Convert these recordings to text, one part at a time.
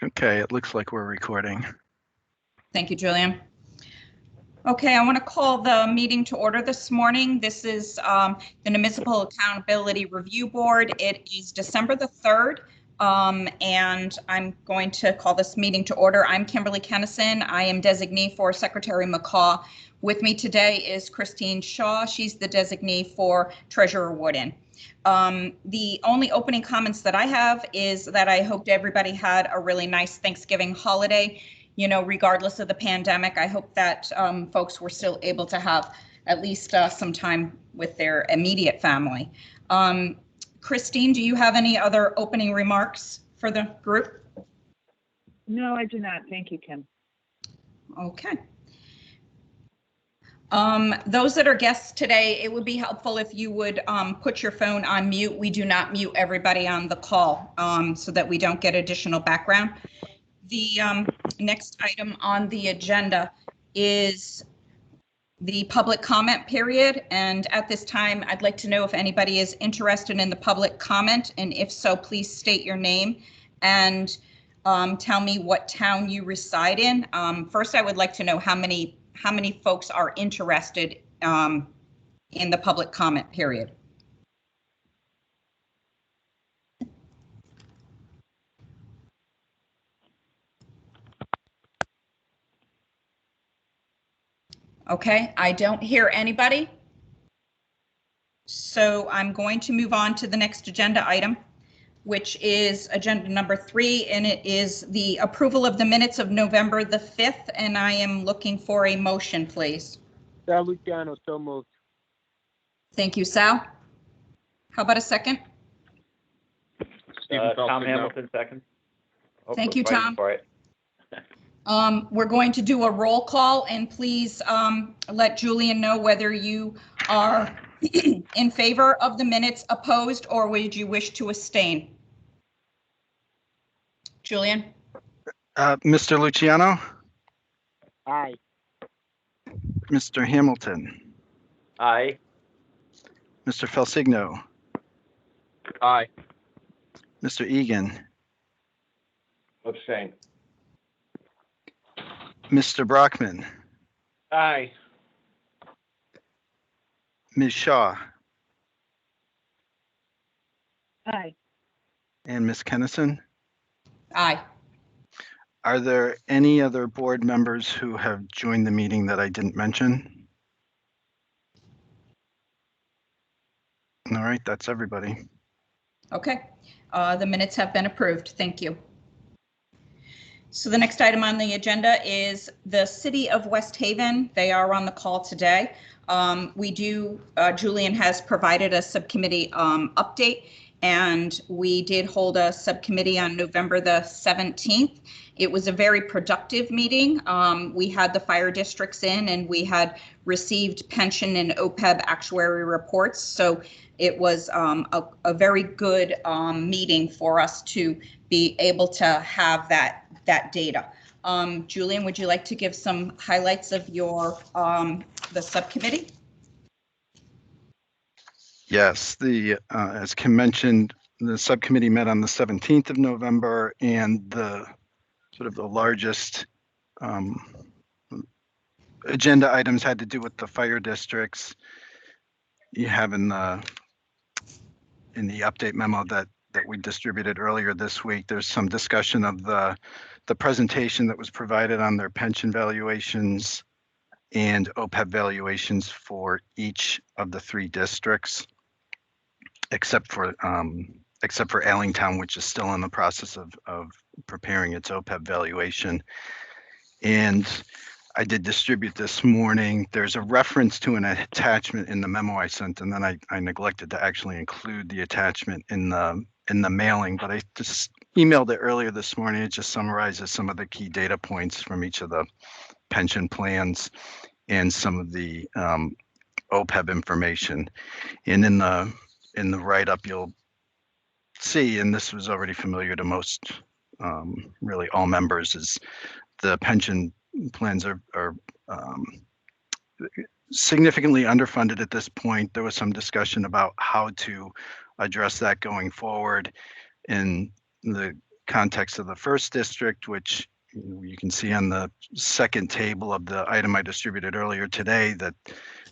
Okay, it looks like we're recording. Thank you, Julian. Okay, I want to call the meeting to order this morning. This is the Municipal Accountability Review Board. It is December the 3rd, and I'm going to call this meeting to order. I'm Kimberly Kennison. I am designee for Secretary McCaw. With me today is Christine Shaw. She's the designee for Treasurer Wooden. The only opening comments that I have is that I hope everybody had a really nice Thanksgiving holiday. You know, regardless of the pandemic, I hope that folks were still able to have at least some time with their immediate family. Christine, do you have any other opening remarks for the group? No, I do not. Thank you, Kim. Okay. Those that are guests today, it would be helpful if you would put your phone on mute. We do not mute everybody on the call so that we don't get additional background. The next item on the agenda is the public comment period. And at this time, I'd like to know if anybody is interested in the public comment. And if so, please state your name and tell me what town you reside in. First, I would like to know how many folks are interested in the public comment period. Okay, I don't hear anybody. So I'm going to move on to the next agenda item, which is agenda number 3, and it is the approval of the minutes of November the 5th, and I am looking for a motion, please. Sal Luciano, so moved. Thank you, Sal. How about a second? Tom Hamilton, second. Oh, Thank you, Tom. For it. We're going to do a roll call, and please let Julian know whether you are in favor of the minutes, opposed, or would you wish to abstain? Julian? Mr. Luciano? Aye. Mr. Hamilton? Aye. Mr. Felsigno? Aye. Mr. Egan? Abstain. Mr. Brockman? Aye. Ms. Shaw? Aye. And Ms. Kennison? Aye. Are there any other board members who have joined the meeting that I didn't mention? All right, that's everybody. Okay, the minutes have been approved. Thank you. So the next item on the agenda is the City of West Haven. They are on the call today. Julian has provided a subcommittee update, and we did hold a subcommittee on November the 17th. It was a very productive meeting. We had the fire districts in, and we had received pension and OPEB actuary reports. So it was a very good meeting for us to be able to have that data. Julian, would you like to give some highlights of your the subcommittee? Yes, as Kim mentioned, the subcommittee met on the 17th of November, and the sort of the largest agenda items had to do with the fire districts. You have in the update memo that we distributed earlier this week, there's some discussion of the presentation that was provided on their pension valuations and OPEB valuations for each of the 3 districts, except for Allentown, which is still in the process of preparing its OPEB valuation. And I did distribute this morning. There's a reference to an attachment in the memo I sent, and then I neglected to actually include the attachment in the mailing, but I just emailed it earlier this morning. It just summarizes some of the key data points from each of the pension plans and some of the OPEB information. And in the write-up, you'll see, and this was already familiar to most, really all members, is the pension plans are significantly underfunded at this point. There was some discussion about how to address that going forward, and the context of the first district, which you can see on the second table of the item I distributed earlier today, that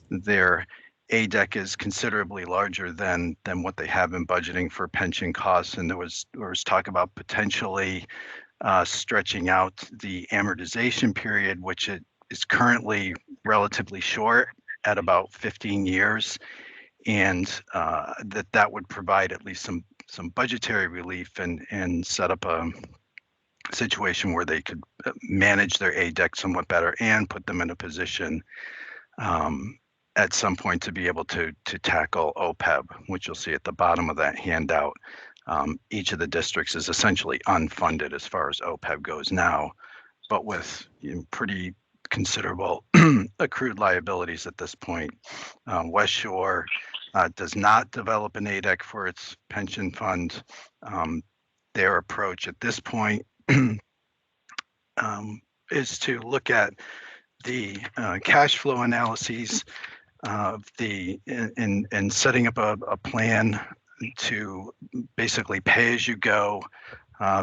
their ADEC is considerably larger than what they have been budgeting for pension costs. And there was talk about potentially stretching out the amortization period, which it is currently relatively short at about 15 years. And that would provide at least some budgetary relief and set up a situation where they could manage their ADEC somewhat better and put them in a position at some point to be able to tackle OPEB, which you'll see at the bottom of that handout. Each of the districts is essentially unfunded as far as OPEB goes now, but with pretty considerable accrued liabilities at this point. West Shore does not develop an ADEC for its pension fund. Their approach at this point is to look at the cash flow analyses of and setting up a plan to basically pay as you go.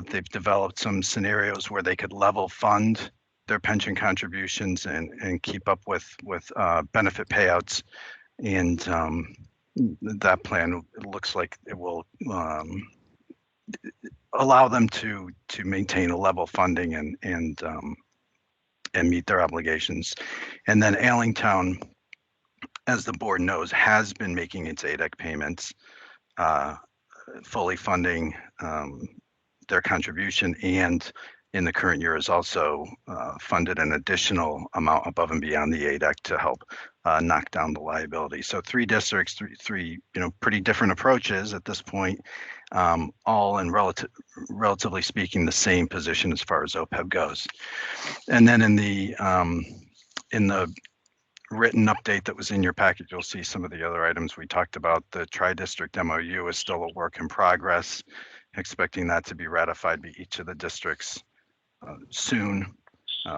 They've developed some scenarios where they could level fund their pension contributions and keep up with benefit payouts. And that plan, it looks like it will allow them to maintain a level funding and meet their obligations. And then Allentown, as the board knows, has been making its ADEC payments, fully funding their contribution, and in the current year has also funded an additional amount above and beyond the ADEC to help knock down the liability. So three districts, three pretty different approaches at this point, all in relatively speaking the same position as far as OPEB goes. And then in the written update that was in your package, you'll see some of the other items we talked about. The tri-district MOU is still a work in progress, expecting that to be ratified by each of the districts soon,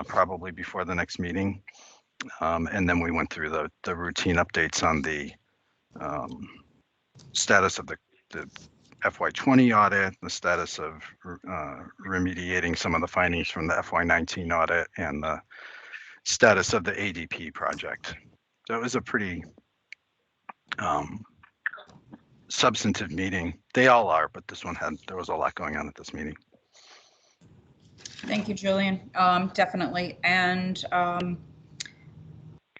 probably before the next meeting. And then we went through the routine updates on the status of the FY20 audit, the status of remediating some of the findings from the FY19 audit, and the status of the ADP project. So it was a pretty substantive meeting. They all are, but this one there was a lot going on at this meeting. Thank you, Julian. Definitely. And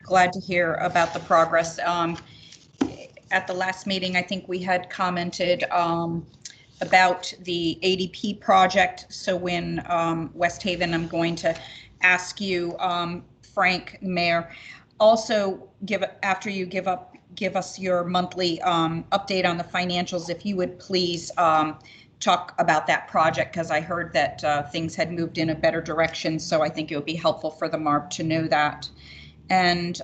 glad to hear about the progress. At the last meeting, I think we had commented about the ADP project. So when West Haven, I'm going to ask you, Frank, Mayor, also after you give us your monthly update on the financials, if you would please talk about that project, because I heard that things had moved in a better direction. So I think it would be helpful for the MARB to know that. And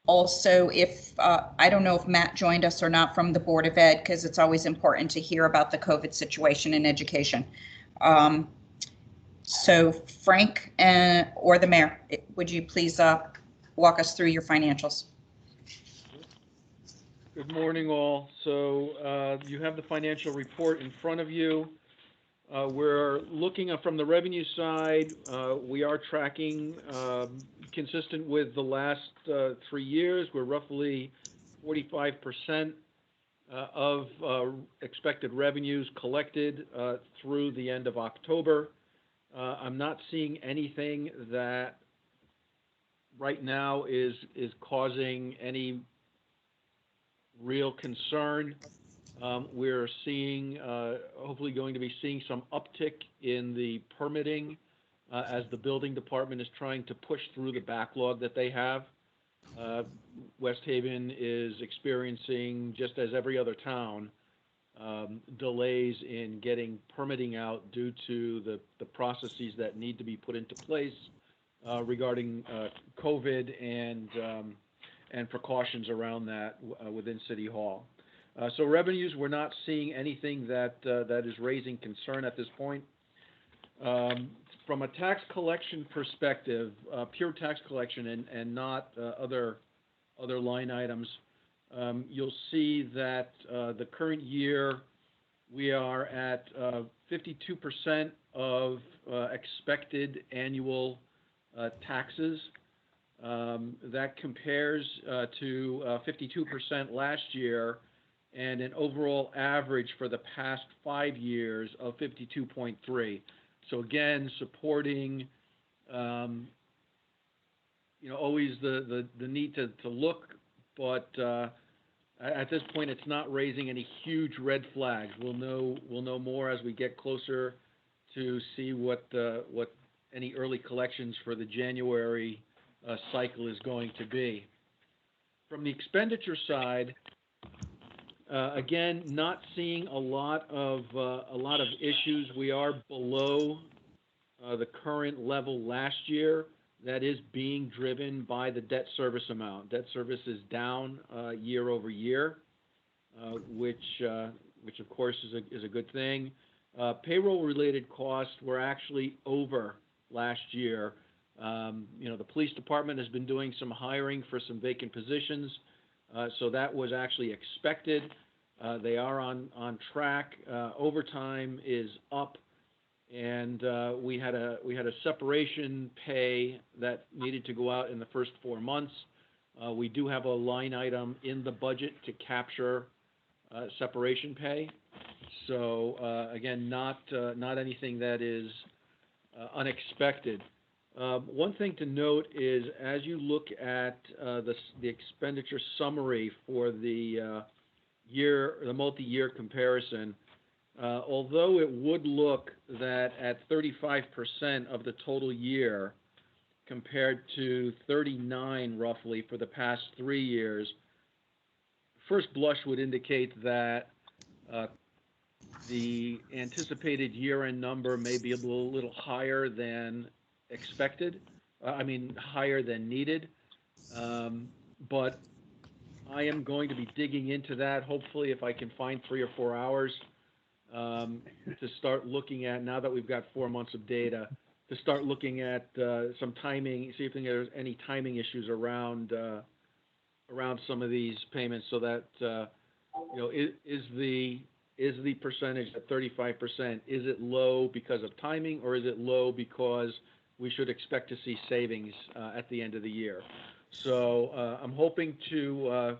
also, if I don't know if Matt joined us or not from the Board of Ed, because it's always important to hear about the COVID situation in education. So Frank or the Mayor, would you please walk us through your financials? Good morning, all. So you have the financial report in front of you. We're looking from the revenue side. We are tracking consistent with the last 3 years. We're roughly 45% of expected revenues collected through the end of October. I'm not seeing anything that right now is causing any real concern. We're seeing, hopefully going to be seeing some uptick in the permitting as the building department is trying to push through the backlog that they have. West Haven is experiencing, just as every other town, delays in getting permitting out due to the processes that need to be put into place regarding COVID and precautions around that within City Hall. So revenues, we're not seeing anything that is raising concern at this point. From a tax collection perspective, pure tax collection and not other line items, you'll see that the current year We are at 52% of expected annual taxes. That compares to 52% last year and an overall average for the past 5 years of 52.3. So again, supporting, always the need to look, but at this point, it's not raising any huge red flags. We'll know more as we get closer to see what any early collections for the January cycle is going to be. From the expenditure side, again, not seeing a lot of issues. We are below the current level last year. That is being driven by the debt service amount. Debt service is down year over year, which of course is a good thing. Payroll-related costs were actually over last year. The police department has been doing some hiring for some vacant positions, so that was actually expected. They are on track. Overtime is up. And we had a separation pay that needed to go out in the first 4 months. We do have a line item in the budget to capture separation pay. So again, not anything that is unexpected. One thing to note is as you look at the expenditure summary for the multi-year comparison. Although it would look that at 35% of the total year compared to 39 roughly for the past 3 years, first blush would indicate that the anticipated year-end number may be a little higher than expected, higher than needed. But I am going to be digging into that, hopefully if I can find 3 or 4 hours. To start looking at, now that we've got 4 months of data, to start looking at some timing, see if there's any timing issues around some of these payments, so that is the percentage at 35%? Is it low because of timing, or is it low because we should expect to see savings at the end of the year? So I'm hoping to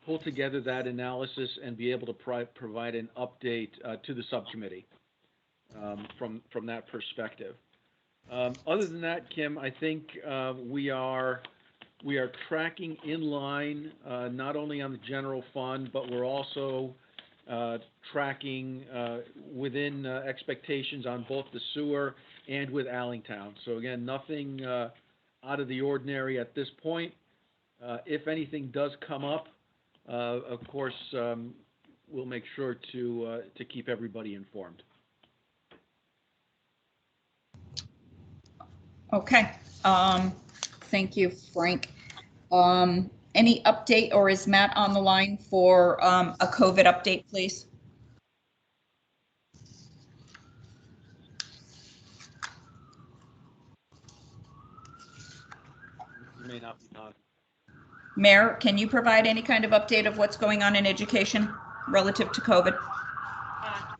pull together that analysis and be able to provide an update to the subcommittee from that perspective. Other than that, Kim, I think we are tracking in line not only on the general fund, but we're also tracking within expectations on both the sewer and with Allingtown. So again, nothing out of the ordinary at this point. If anything does come up, of course, we'll make sure to keep everybody informed. Okay. Thank you, Frank. Any update, or is Matt on the line for a COVID update, please? You may not be on. Mayor, can you provide any kind of update of what's going on in education relative to COVID?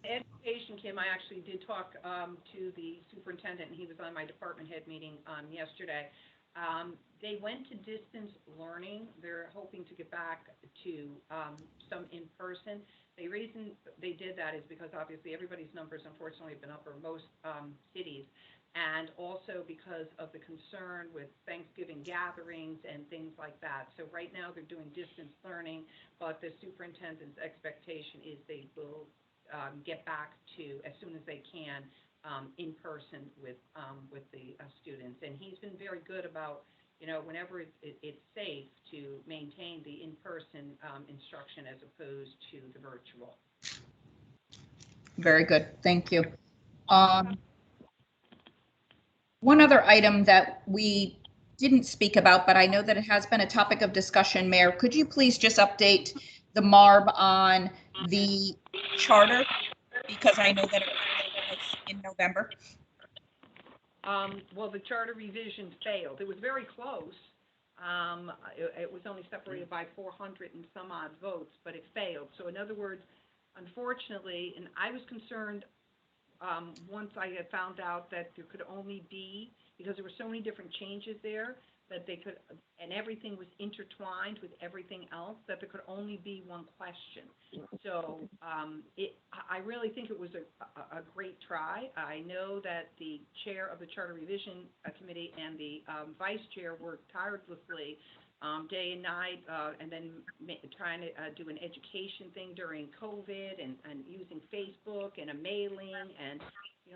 Education, Kim, I actually did talk to the superintendent, and he was on my department head meeting yesterday. They went to distance learning. They're hoping to get back to some in-person. The reason they did that is because obviously everybody's numbers unfortunately have been up, or most cities, and also because of the concern with Thanksgiving gatherings and things like that. So right now they're doing distance learning, but the superintendent's expectation is they will get back to, as soon as they can, in person with the students. And he's been very good about, whenever it's safe, to maintain the in-person instruction as opposed to the virtual. Very good. Thank you. One other item that we didn't speak about, but I know that it has been a topic of discussion, Mayor, could you please just update the MARB on the charter? Because I know that it was in November. Well, the charter revision failed. It was very close. It was only separated by 400 and some odd votes, but it failed. So in other words, Unfortunately, and I was concerned once I had found out that there could only be, because there were so many different changes there, that they could, and everything was intertwined with everything else, that there could only be one question. So I really think it was a great try. I know that the chair of the Charter Revision Committee and the vice chair worked tirelessly day and night, and then trying to do an education thing during COVID and using Facebook and a mailing, and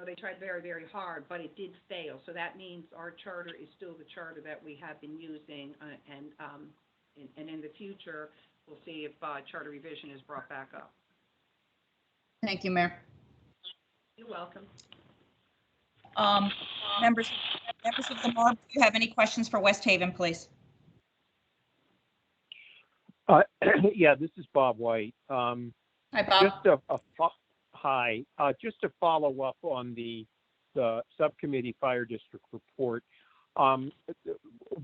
they tried very, very hard, but it did fail. So that means our charter is still the charter that we have been using, and in the future, we'll see if charter revision is brought back up. Thank you, Mayor. You're welcome. Members of the mob, do you have any questions for West Haven, please? Yeah, this is Bob White. Hi, Bob. Just to follow up on the subcommittee fire district report.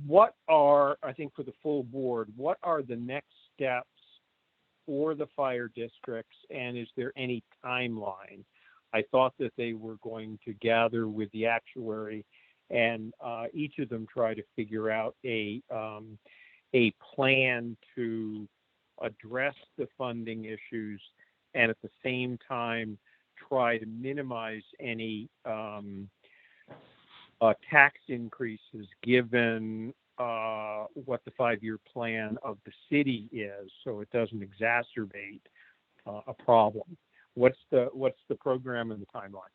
What are, I think for the full board, what are the next steps for the fire districts, and is there any timeline? I thought that they were going to gather with the actuary and each of them try to figure out a plan to address the funding issues and at the same time try to minimize any tax increases given what the 5-year plan of the city is, so it doesn't exacerbate a problem. What's the program and the timeline?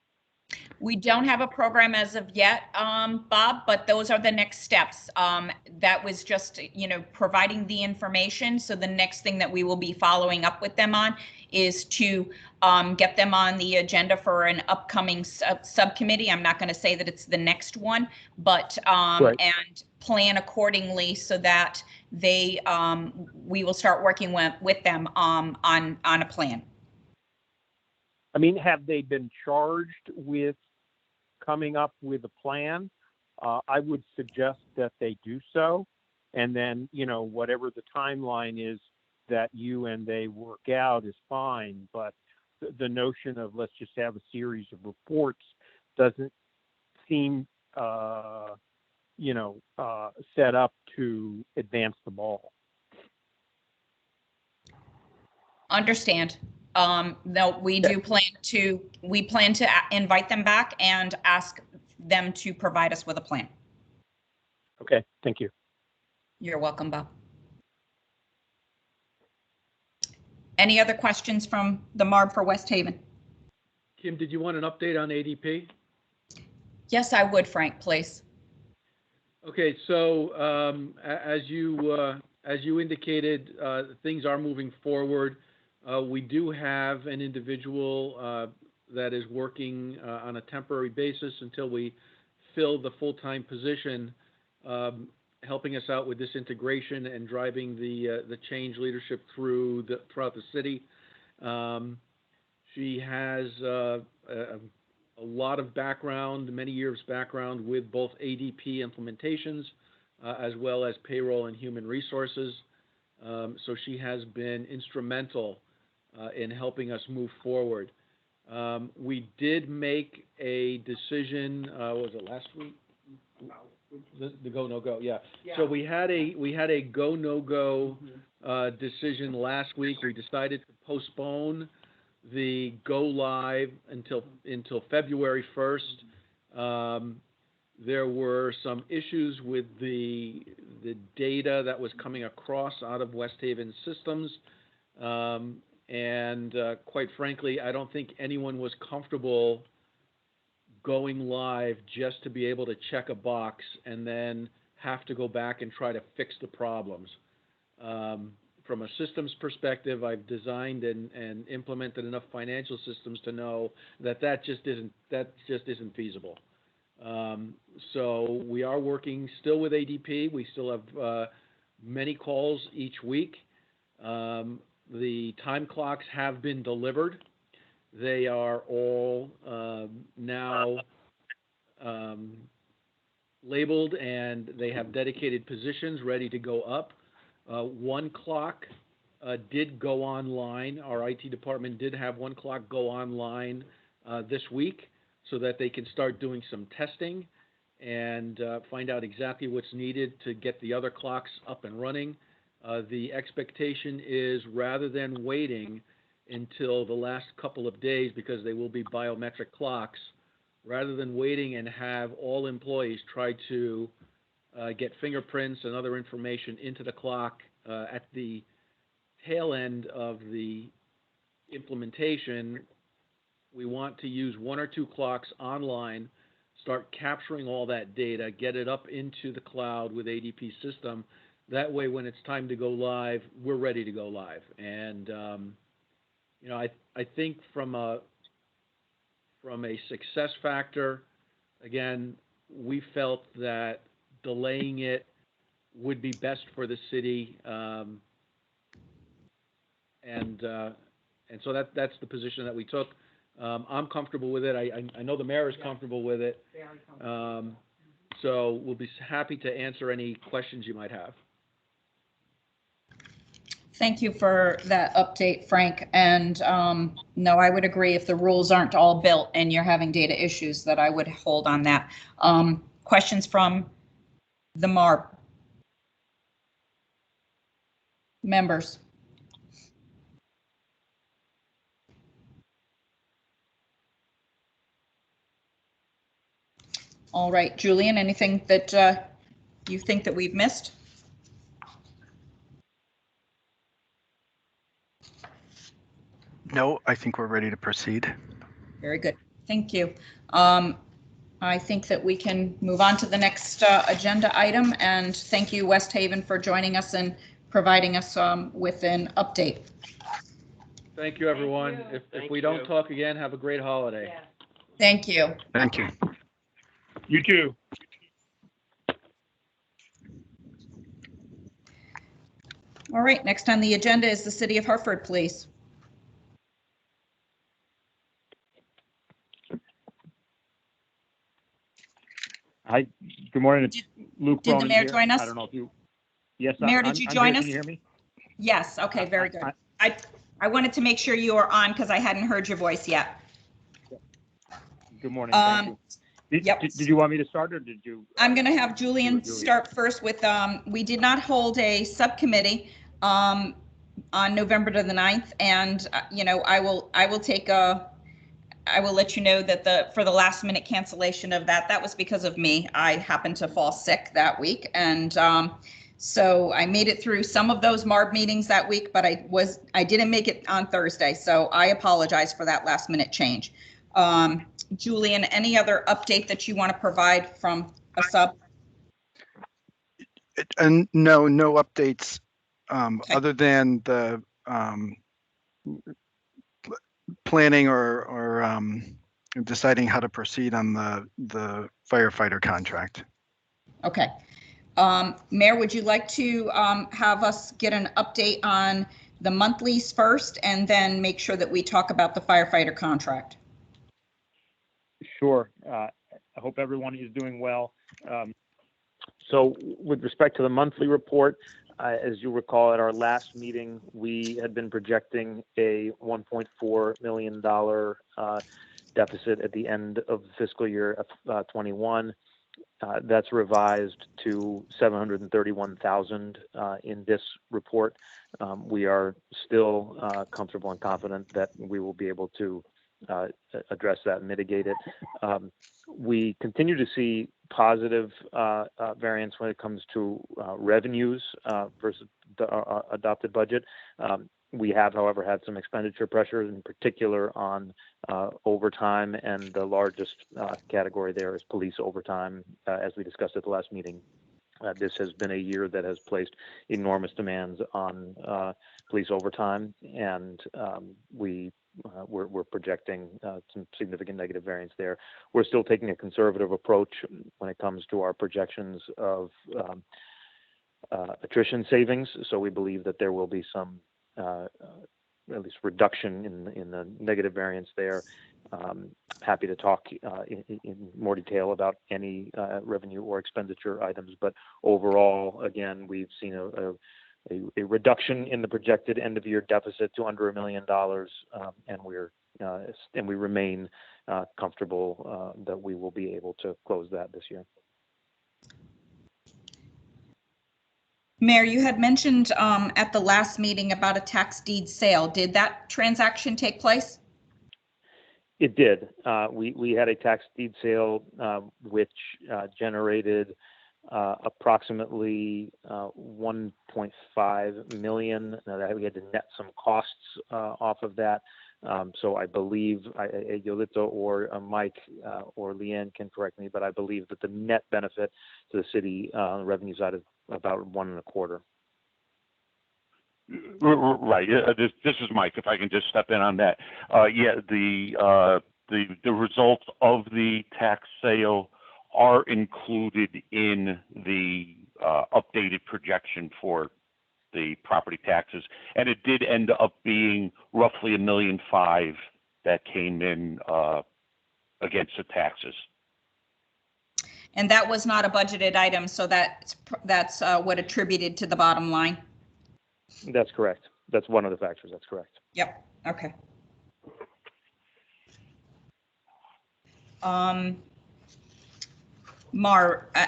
We don't have a program as of yet, Bob, but those are the next steps. That was just, providing the information. So the next thing that we will be following up with them on is to get them on the agenda for an upcoming subcommittee. I'm not going to say that it's the next one, but Right. and plan accordingly so that they we will start working with them on a plan. I mean, have they been charged with coming up with a plan? I would suggest that they do so. And then, whatever the timeline is that you and they work out is fine. But the notion of let's just have a series of reports doesn't seem, set up to advance the ball. Understand. No, we do plan to invite them back and ask them to provide us with a plan. Okay, thank you. You're welcome, Bob. Any other questions from the MARB for West Haven? Kim, did you want an update on ADP? Yes, I would, Frank, please. Okay, so as you indicated, things are moving forward. We do have an individual that is working on a temporary basis until we fill the full-time position, helping us out with this integration and driving the change leadership throughout the city. She has a lot of background, many years background with both ADP implementations as well as payroll and human resources. So she has been instrumental in helping us move forward. We did make a decision, was it last week? The go, no go, yeah. So we had a go, no go decision last week. We decided to postpone the go live until February 1st. There were some issues with the data that was coming across out of West Haven systems. And quite frankly, I don't think anyone was comfortable going live just to be able to check a box and then have to go back and try to fix the problems. From a systems perspective, I've designed and implemented enough financial systems to know that just isn't feasible. So we are working still with ADP. We still have many calls each week. The time clocks have been delivered. They are all now labeled, and they have dedicated positions ready to go up. One clock did go online. Our IT department did have one clock go online this week so that they can start doing some testing and find out exactly what's needed to get the other clocks up and running. The expectation is, rather than waiting until the last couple of days, because they will be biometric clocks, rather than waiting and have all employees try to get fingerprints and other information into the clock at the tail end of the implementation, we want to use 1 or 2 clocks online, start capturing all that data, get it up into the cloud with ADP system. That way, when it's time to go live, we're ready to go live. And you know, I think from a success factor, again, we felt that delaying it would be best for the city, and so that's the position that we took. I'm comfortable with it. I know the mayor is comfortable with it. Very comfortable. So we'll be happy to answer any questions you might have. Thank you for that update, Frank. And no, I would agree, if the rules aren't all built and you're having data issues, that I would hold on that. Questions from the MARB members? All right, Julian, anything that you think that we've missed? No, I think we're ready to proceed. Very good. Thank you. I think that we can move on to the next agenda item, and thank you, West Haven, for joining us and providing us with an update. Thank you, everyone. Thank you. If we don't talk again, have a great holiday. Yeah. Thank you. Thank you. You too. All right, next on the agenda is the City of Hartford, please. Hi, good morning. It's Luke Did the Cronin mayor here. join us? I don't know if you. Yes, Mayor, I'm did you here. join us? Can you hear me? Yes, okay, very good. I wanted to make sure you were on because I hadn't heard your voice yet. Good morning. Thank you. Yep. Did you want me to start, or did you? I'm going to have Julian Julie. start first with, we did not hold a subcommittee on November the 9th. And, you know, I will let you know that for the last minute cancellation of that was because of me. I happened to fall sick that week. And so I made it through some of those MARB meetings that week, but I didn't make it on Thursday. So I apologize for that last minute change. Julian, any other update that you want to provide from a sub? And no updates Okay. other than the planning or deciding how to proceed on the firefighter contract. Okay. Mayor, would you like to have us get an update on the monthlies first and then make sure that we talk about the firefighter contract? Sure. I hope everyone is doing well. So with respect to the monthly report, as you recall, at our last meeting, we had been projecting a $1.4 million deficit at the end of the fiscal year 21. That's revised to $731,000 in this report. We are still comfortable and confident that we will be able to address that and mitigate it. We continue to see positive variance when it comes to revenues versus the adopted budget. We have, however, had some expenditure pressures, in particular on overtime, and the largest category there is police overtime, as we discussed at the last meeting. This has been a year that has placed enormous demands on police overtime, and we're projecting some significant negative variance there. We're still taking a conservative approach when it comes to our projections of attrition savings. So we believe that there will be some at least reduction in the negative variance there. Happy to talk in more detail about any revenue or expenditure items, but overall, again, we've seen a a reduction in the projected end of year deficit to under $1 million, and we remain comfortable that we will be able to close that this year. Mayor, you had mentioned at the last meeting about a tax deed sale. Did that transaction take place? It did. We had a tax deed sale which generated approximately $1.5 million. Now, we had to net some costs off of that. So I believe Yolita or Mike or Leanne can correct me, but I believe that the net benefit to the city revenue side is about $1.25 million. Right. This is Mike. If I can just step in on that. Yeah, the results of the tax sale are included in the updated projection for the property taxes, and it did end up being roughly $1.5 million that came in against the taxes. And that was not a budgeted item, so that's what attributed to the bottom line? That's correct. That's one of the factors. That's correct. Yep. Okay.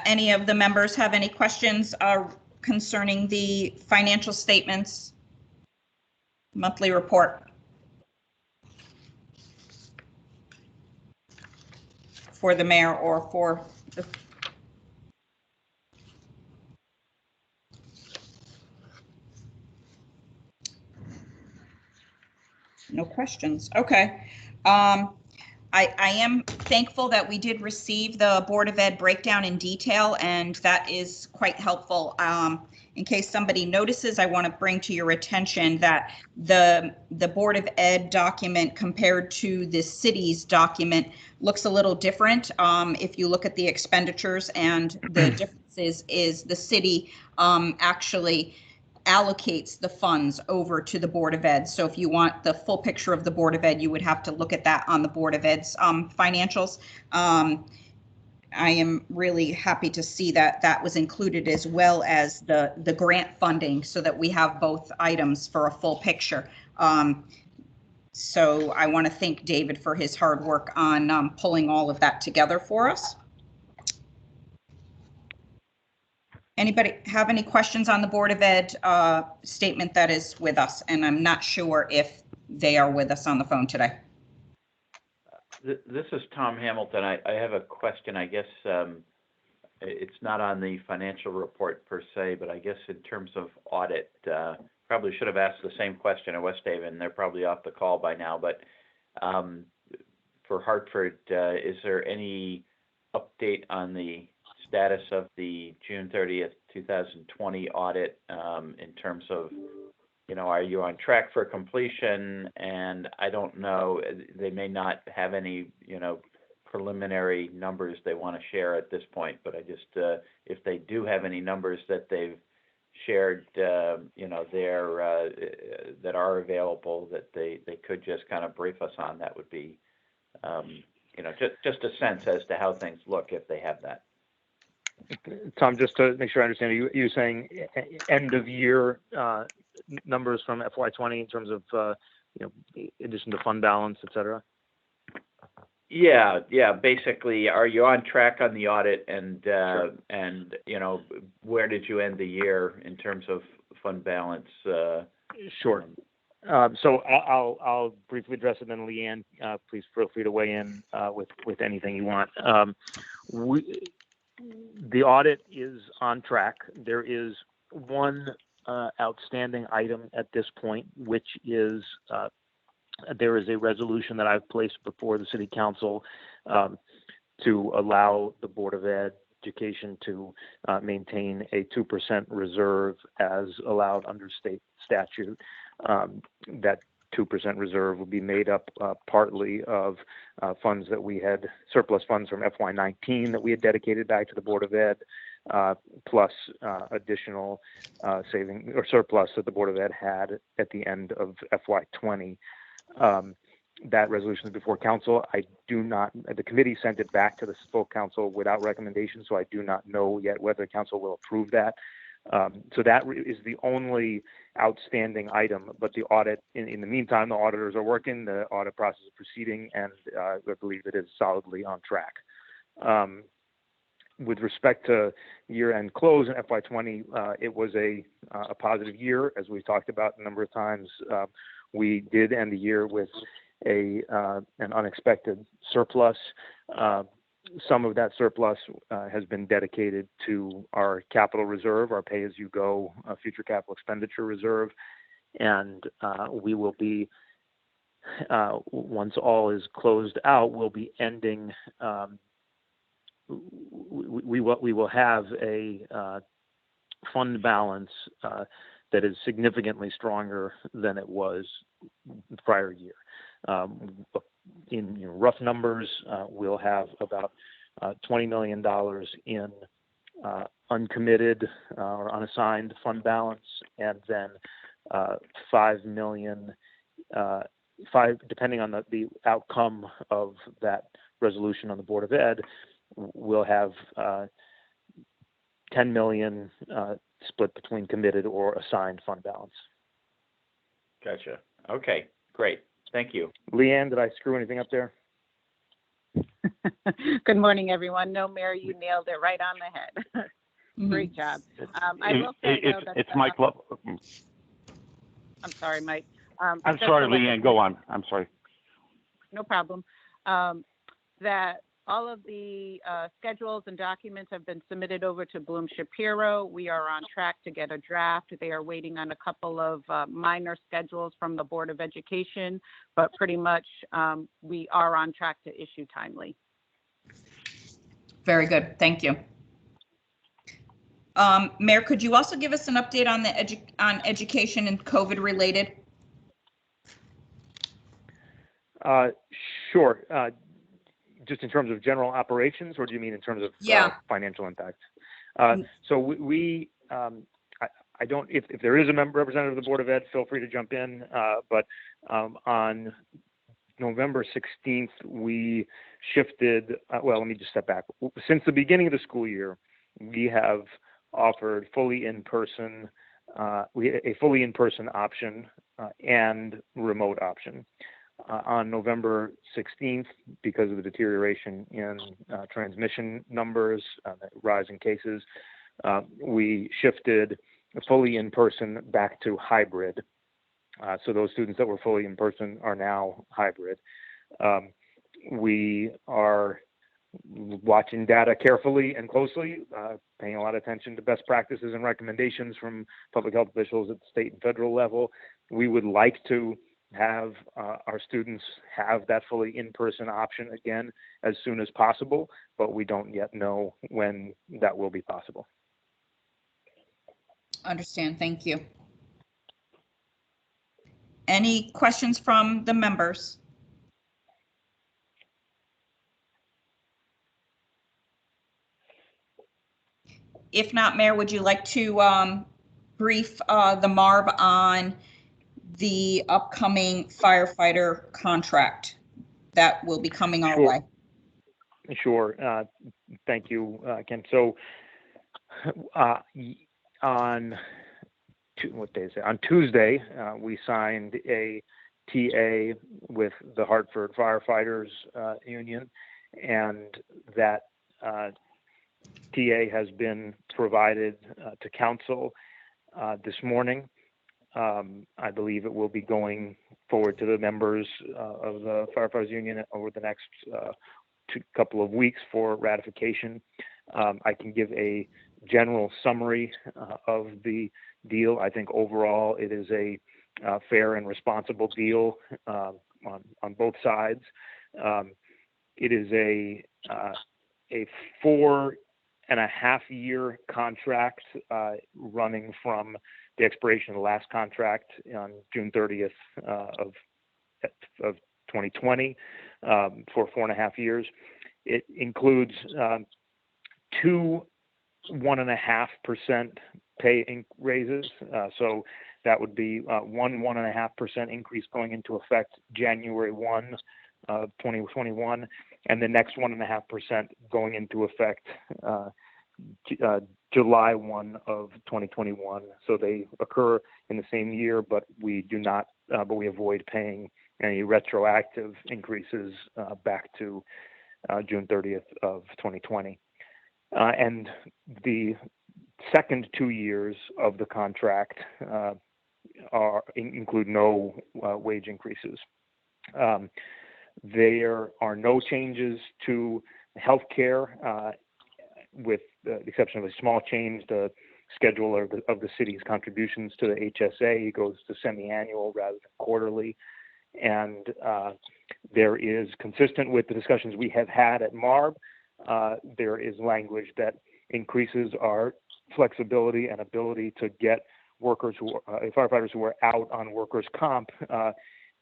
Any of the members have any questions concerning the financial statements, monthly report? For the mayor or for the... No questions. Okay. I am thankful that we did receive the Board of Ed breakdown in detail, and that is quite helpful. In case somebody notices, I want to bring to your attention that the Board of Ed document compared to the city's document looks a little different. If you look at the expenditures, and the difference is the city actually allocates the funds over to the Board of Ed. So if you want the full picture of the Board of Ed, you would have to look at that on the Board of Ed's financials. I am really happy to see that that was included, as well as the grant funding, so that we have both items for a full picture. So I want to thank David for his hard work on pulling all of that together for us. Anybody have any questions on the Board of Ed statement that is with us? And I'm not sure if they are with us on the phone today. This is Tom Hamilton. I have a question. I guess it's not on the financial report per se, but I guess in terms of audit, probably should have asked the same question at West Haven. They're probably off the call by now, but for Hartford, is there any update on the status of the June 30th, 2020 audit in terms of, are you on track for completion? And I don't know, they may not have any, preliminary numbers they want to share at this point, but I just, if they do have any numbers that they've shared, that are available, that they could just kind of brief us on, that would be, just a sense as to how things look if they have that. Tom, just to make sure I understand, you're saying end of year numbers from FY20 in terms of, addition to fund balance, et cetera? Yeah. Basically, are you on track on the audit, and Sure. And where did you end the year in terms of fund balance? Sure. So I'll briefly address it, and then Leanne, please feel free to weigh in with anything you want. The audit is on track. There is one outstanding item at this point, which is there is a resolution that I've placed before the City Council to allow the Board of Education to maintain a 2% reserve as allowed under state statute. That 2% reserve will be made up partly of funds that we had, surplus funds from FY19 that we had dedicated back to the Board of Ed, plus additional saving or surplus that the Board of Ed had at the end of FY20. That resolution is before council. The committee sent it back to the full council without recommendation, so I do not know yet whether council will approve that. So that is the only outstanding item, but the audit, in the meantime, the auditors are working, the audit process is proceeding, and I believe it is solidly on track. With respect to year-end close in FY20, it was a positive year, as we've talked about a number of times. We did end the year with an unexpected surplus. Some of that surplus has been dedicated to our capital reserve, our pay-as-you-go future capital expenditure reserve, and we will be, once all is closed out, we'll be ending. We will have a fund balance that is significantly stronger than it was the prior year. In rough numbers, we'll have about $20 million in uncommitted or unassigned fund balance, and then $5 million, depending on the outcome of that resolution on the Board of Ed, we'll have $10 million split between committed or assigned fund balance. Gotcha. Okay, great. Thank you. Leanne, did I screw anything up there? Good morning, everyone. No, Mary, you nailed it right on the head. Great job. I will say, though, that it's Mike. I'm sorry, Mike. I'm sorry, Leanne. Go on. I'm sorry. No problem. That all of the schedules and documents have been submitted over to Bloom Shapiro. We are on track to get a draft. They are waiting on a couple of minor schedules from the Board of Education, but pretty much we are on track to issue timely. Very good. Thank you. Mayor, could you also give us an update on the education and COVID related? Sure. Just in terms of general operations, or do you mean in terms of financial impact? So we I don't, if there is a representative of the Board of Ed, feel free to jump in. But on November 16th, we shifted, well, let me just step back. Since the beginning of the school year, we have offered fully in-person, a fully in-person option and remote option. On November 16th, because of the deterioration in transmission numbers, rising cases, we shifted fully in-person back to hybrid. So those students that were fully in-person are now hybrid. We are watching data carefully and closely, paying a lot of attention to best practices and recommendations from public health officials at the state and federal level. We would like to have our students have that fully in-person option again as soon as possible, but we don't yet know when that will be possible. Understand. Thank you. Any questions from the members? If not, Mayor, would you like to brief the MARB on the upcoming firefighter contract that will be coming our way? Sure. Thank you, Ken. So on Tuesday, we signed a TA with the Hartford Firefighters Union, and that TA has been provided to council this morning. I believe it will be going forward to the members of the Firefighters Union over the next couple of weeks for ratification. I can give a general summary of the deal. I think overall it is a fair and responsible deal on both sides. It is a 4.5-year contract running from the expiration of the last contract on June 30th of 2020 for 4.5 years. It includes 2 1.5% pay raises. So that would be 1.5% increase going into effect January 1 of 2021, and the next 1.5% going into effect July 1 of 2021. So they occur in the same year, but we do not, but we avoid paying any retroactive increases back to June 30th of 2020. And the second 2 years of the contract include no wage increases. There are no changes to healthcare, with the exception of a small change. The schedule of the city's contributions to the HSA goes to semi-annual rather than quarterly. And there is, consistent with the discussions we have had at MARB, there is language that increases our flexibility and ability to get workers firefighters who are out on workers' comp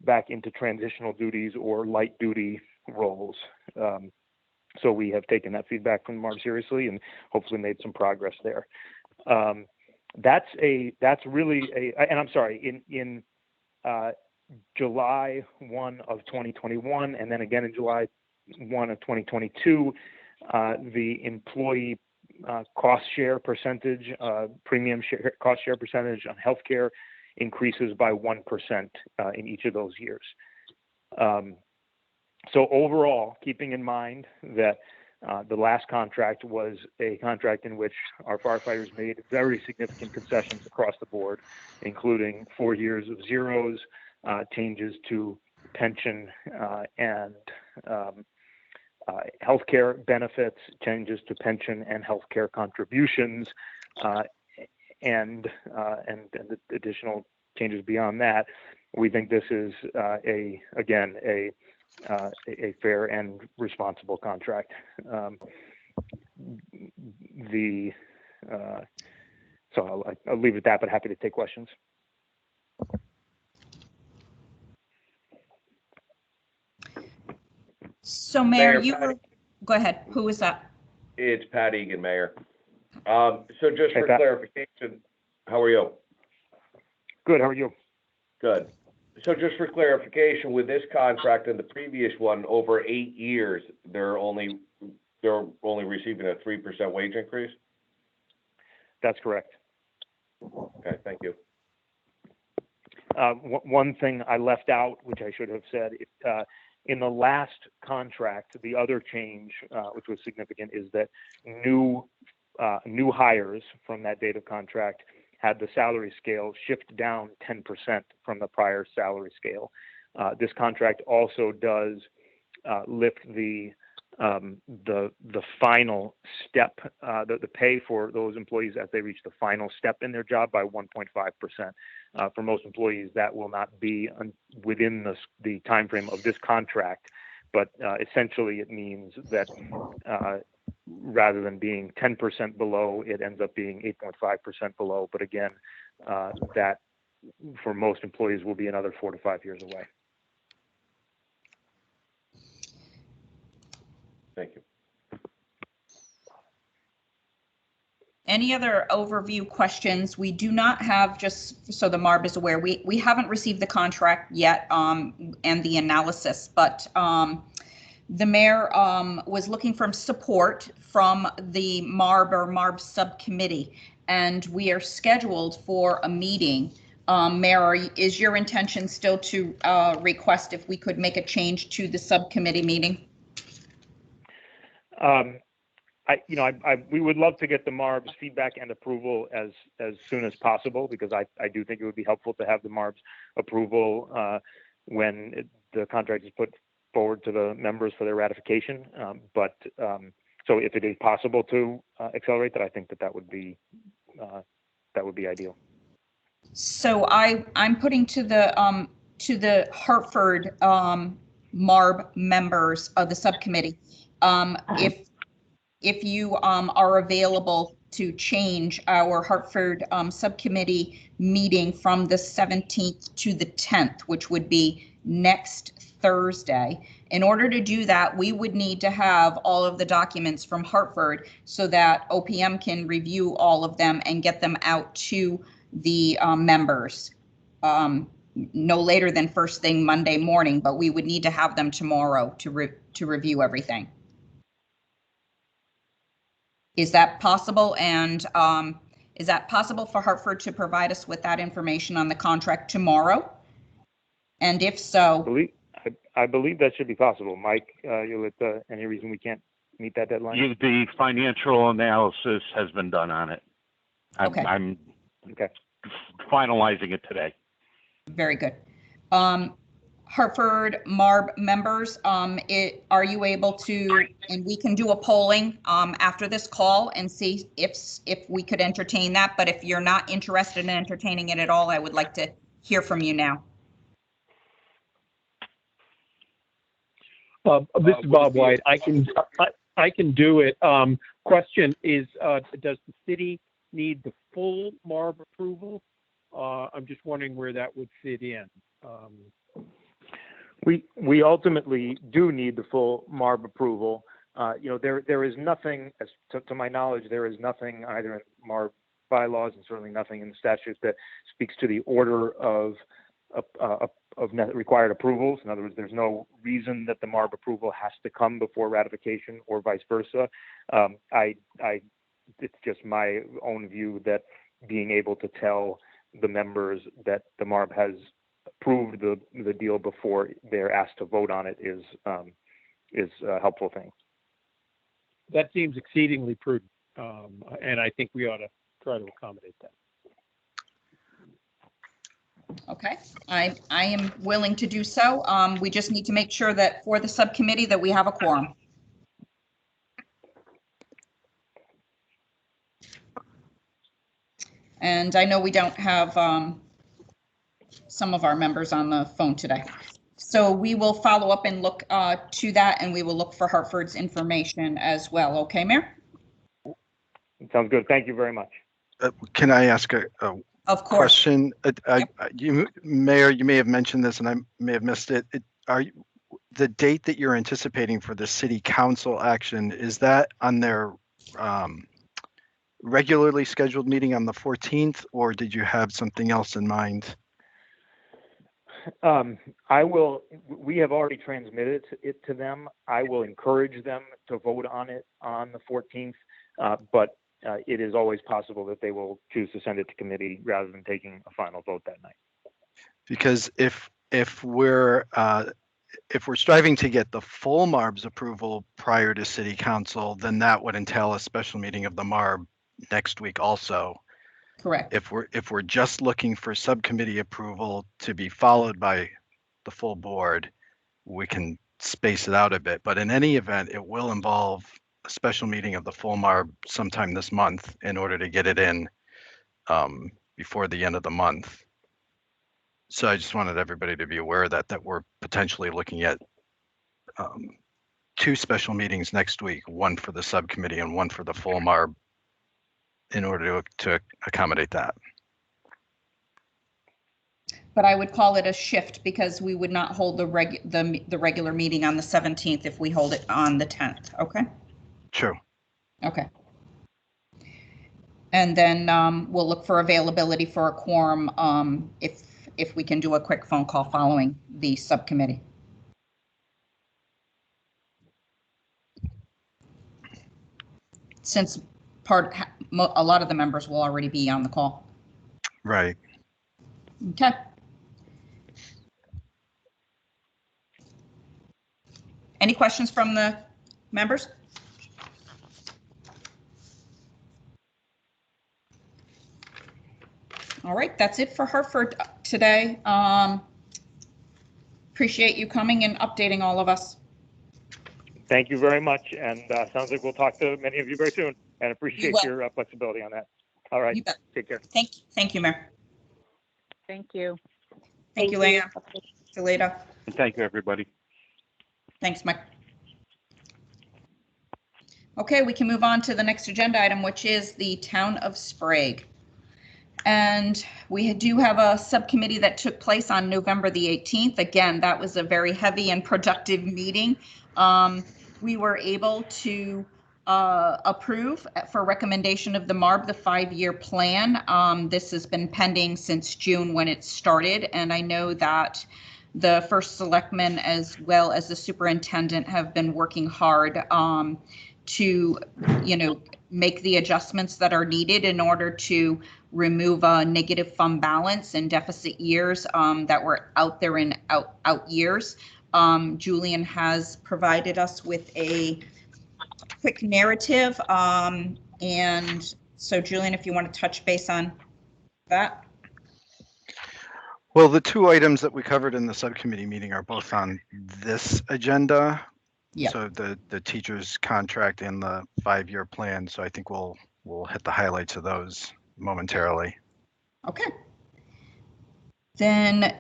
back into transitional duties or light duty roles. So we have taken that feedback from MARB seriously and hopefully made some progress there. That's really and I'm sorry, in July 1 of 2021, and then again in July 1 of 2022, the employee cost share percentage, premium share, cost share percentage on healthcare increases by 1% in each of those years. So overall, keeping in mind that the last contract was a contract in which our firefighters made very significant concessions across the board, including 4 years of zeros, changes to pension and healthcare benefits, changes to pension and healthcare contributions, and additional changes beyond that. We think this is a fair and responsible contract. So I'll leave it at that, but happy to take questions. So Mayor, Mayor, go ahead. Who is that? It's Pat Egan, Mayor. So just Hey, for Pat. clarification, how are you? Good, how are you? Good. So just for clarification, with this contract and the previous one, over 8 years, they're only receiving a 3% wage increase? That's correct. Okay, thank you. One thing I left out, which I should have said, in the last contract, the other change, which was significant, is that new hires from that date of contract had the salary scale shift down 10% from the prior salary scale. This contract also does lift the final step, the pay for those employees as they reach the final step in their job by 1.5%. For most employees, that will not be within the time frame of this contract, but essentially it means that rather than being 10% below, it ends up being 8.5% below. But again, that for most employees will be another 4 to 5 years away. Thank you. Any other overview questions? We do not have, just so the MARB is aware, we haven't received the contract yet and the analysis, but the mayor was looking for support from the MARB or MARB subcommittee, and we are scheduled for a meeting. Mayor, is your intention still to request if we could make a change to the subcommittee meeting? We would love to get the MARB's feedback and approval as soon as possible, because I do think it would be helpful to have the MARB's approval when the contract is put forward to the members for their ratification. So if it is possible to accelerate that, I think that would be ideal. So I'm putting to the Hartford MARB members of the subcommittee, if you are available to change our Hartford subcommittee meeting from the 17th to the 10th, which would be next Thursday. In order to do that, we would need to have all of the documents from Hartford so that OPM can review all of them and get them out to the members no later than first thing Monday morning, but we would need to have them tomorrow to review everything. Is that possible? And is that possible for Hartford to provide us with that information on the contract tomorrow? And if so, I believe that should be possible. Mike, any reason we can't meet that deadline? The financial analysis has been done on it. Okay. I'm Okay. finalizing it today. very good. Hartford MARB members, are you able to, and we can do a polling after this call and see if we could entertain that, but if you're not interested in entertaining it at all, I would like to hear from you now. This is Bob White. I can do it. Question is, does the city need the full MARB approval? I'm just wondering where that would fit in. We ultimately do need the full MARB approval. There is nothing, to my knowledge, there is nothing either in MARB bylaws and certainly nothing in the statutes that speaks to the order of required approvals. In other words, there's no reason that the MARB approval has to come before ratification or vice versa. It's just my own view that being able to tell the members that the MARB has approved the deal before they're asked to vote on it is a helpful thing. That seems exceedingly prudent, and I think we ought to try to accommodate that. Okay, I am willing to do so. We just need to make sure that for the subcommittee that we have a quorum. And I know we don't have some of our members on the phone today. So we will follow up and look to that, and we will look for Hartford's information as well. Okay, Mayor? Sounds good. Thank you very much. Can I ask a Of course. question? Mayor, you may have mentioned this and I may have missed it. The date that you're anticipating for the city council action, is that on their regularly scheduled meeting on the 14th, or did you have something else in mind? We have already transmitted it to them. I will encourage them to vote on it on the 14th, but it is always possible that they will choose to send it to committee rather than taking a final vote that night. Because if we're striving to get the full MARB's approval prior to city council, then that would entail a special meeting of the MARB next week also. Correct. If we're just looking for subcommittee approval to be followed by the full board, we can space it out a bit. But in any event, it will involve a special meeting of the full MARB sometime this month in order to get it in before the end of the month. So I just wanted everybody to be aware of that we're potentially looking at 2 special meetings next week, one for the subcommittee and one for the full MARB, in order to accommodate that. But I would call it a shift because we would not hold the regular meeting on the 17th if we hold it on the 10th. Okay. True. Okay. And then we'll look for availability for a quorum if we can do a quick phone call following the subcommittee. Since a lot of the members will already be on the call. Right. Okay. Any questions from the members? All right, that's it for Hartford today. Appreciate you coming and updating all of us. Thank you very much, and sounds like we'll talk to many of you very soon, and appreciate your flexibility on that. All right, take care. Thank you, Mayor. Thank you. Thank you, Leanne. See you later. And thank you, everybody. Thanks, Mike. Okay, we can move on to the next agenda item, which is the Town of Sprague. And we do have a subcommittee that took place on November the 18th. Again, that was a very heavy and productive meeting. We were able to approve for recommendation of the MARB, the 5-year plan. This has been pending since June when it started. And I know that the first selectman as well as the superintendent have been working hard to, make the adjustments that are needed in order to remove a negative fund balance and deficit years that were out there in out years. Julian has provided us with a quick narrative. And so Julian, if you want to touch base on that. Well, the two items that we covered in the subcommittee meeting are both on this agenda. Yeah. So the teacher's contract and the 5-year plan. So I think we'll hit the highlights of those momentarily. Okay. Then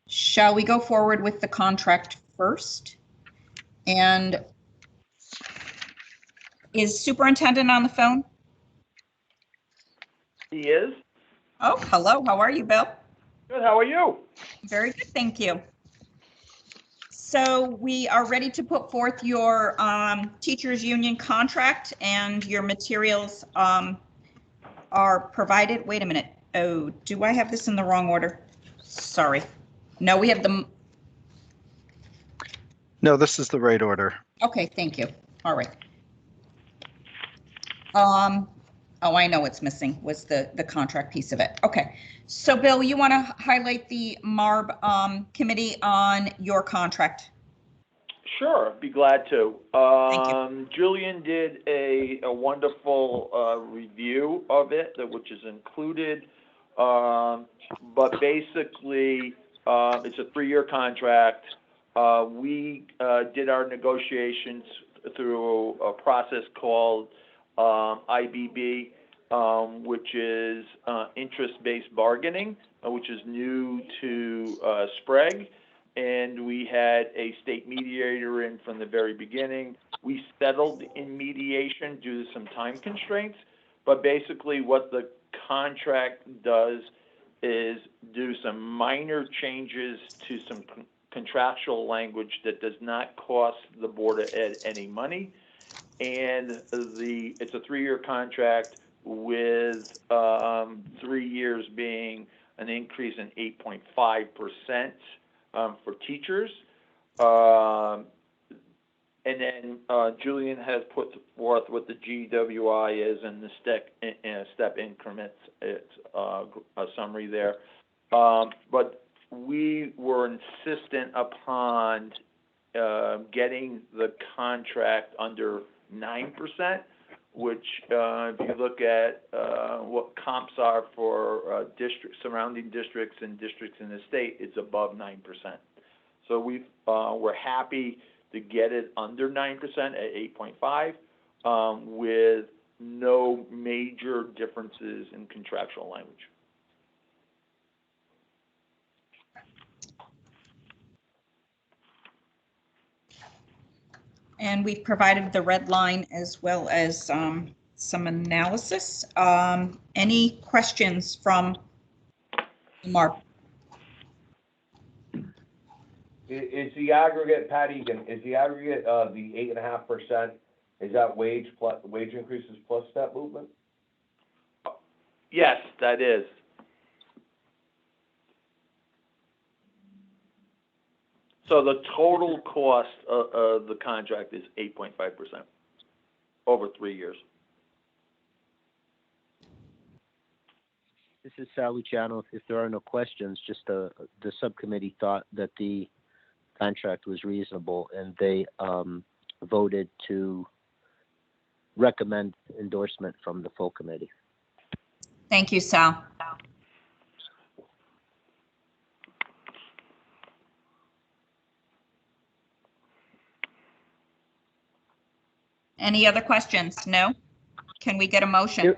shall we go forward with the contract first? And is superintendent on the phone? He is? Oh, hello. How are you, Bill? Good, how are you? Very good, thank you. So we are ready to put forth your teachers union contract, and your materials are provided. Wait a minute. Oh, do I have this in the wrong order? Sorry. No, we have the. No, this is the right order. Okay, thank you. All right. Oh, I know what's missing was the contract piece of it. Okay. So Bill, you want to highlight the MARB committee on your contract? Sure, be glad to. Thank you. Julian did a wonderful review of it, which is included. But basically, it's a 3-year contract. We did our negotiations through a process called IBB, which is interest-based bargaining, which is new to Sprague. And we had a state mediator in from the very beginning. We settled in mediation due to some time constraints, but basically what the contract does is do some minor changes to some contractual language that does not cost the Board of Ed any money. And it's a 3-year contract with 3 years being an increase in 8.5%. For teachers. And then Julian has put forth what the GWI is and the step increments. It's a summary there. But we were insistent upon getting the contract under 9%, which if you look at what comps are for surrounding districts and districts in the state, it's above 9%. So we're happy to get it under 9% at 8.5 with no major differences in contractual language. And we've provided the red line as well as some analysis. Any questions from Mark? Is the aggregate, Pat Egan, is the aggregate of the 8.5%, is that wage increases plus step movement? Yes, that is. So the total cost of the contract is 8.5% over 3 years. This is Sal Luciano. If there are no questions, just the subcommittee thought that the contract was reasonable, and they voted to recommend endorsement from the full committee. Thank you, Sal. Any other questions? No? Can we get a motion?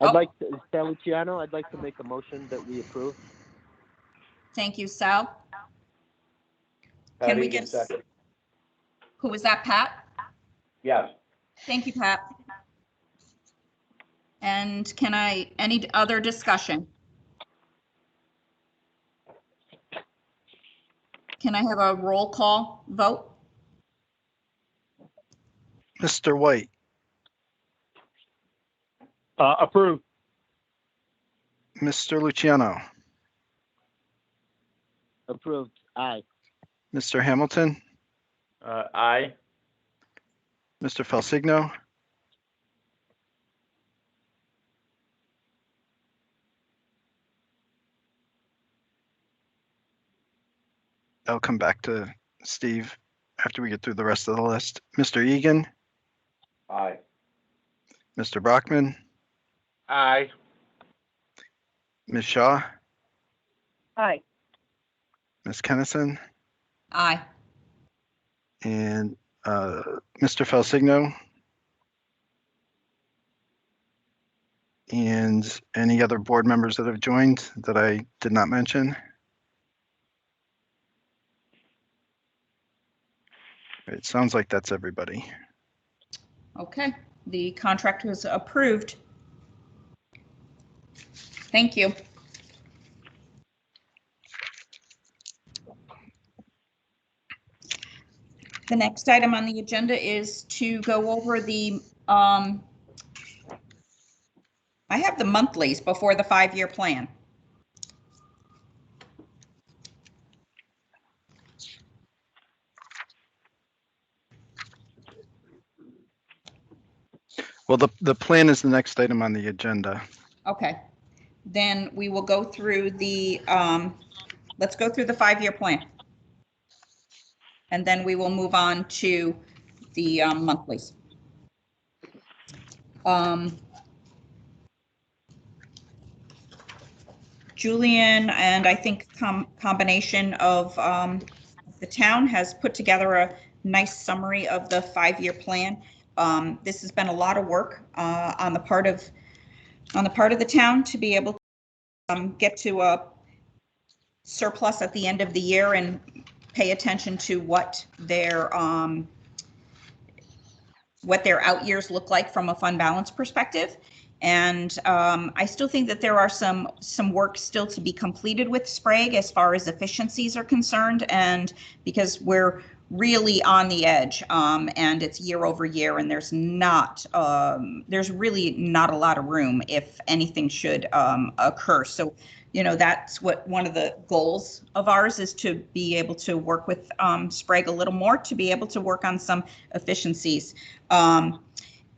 I'd like to, Sal Luciano, I'd like to make a motion that we approve. Thank you, Sal. Pat Can we Egan, get, second. who was that, Pat? Yes. Thank you, Pat. And any other discussion? Can I have a roll call vote? Mr. White, Approved. Mr. Luciano, Approved. Aye. Mr. Hamilton, Aye. Mr. Felsigno, I'll come back to Steve after we get through the rest of the list. Mr. Egan, Aye. Mr. Brockman, Aye. Ms. Shaw, Aye. Ms. Kennison, Aye. and Mr. Felsigno. And any other board members that have joined that I did not mention? It sounds like that's everybody. Okay, the contract was approved. Thank you. The next item on the agenda is to go over the, I have the monthlies before the 5-year plan. Well, the plan is the next item on the agenda. Okay, then we will go through the, let's go through the 5-year plan. And then we will move on to the monthlies. Julian and I think combination of the town has put together a nice summary of the 5-year plan. This has been a lot of work on the part of the town to be able to get to a surplus at the end of the year and pay attention to what their out years look like from a fund balance perspective. And I still think that there are some work still to be completed with Sprague as far as efficiencies are concerned, and because we're really on the edge, and it's year over year, and there's really not a lot of room if anything should occur. So, you know, that's what one of the goals of ours is, to be able to work with Sprague a little more, to be able to work on some efficiencies.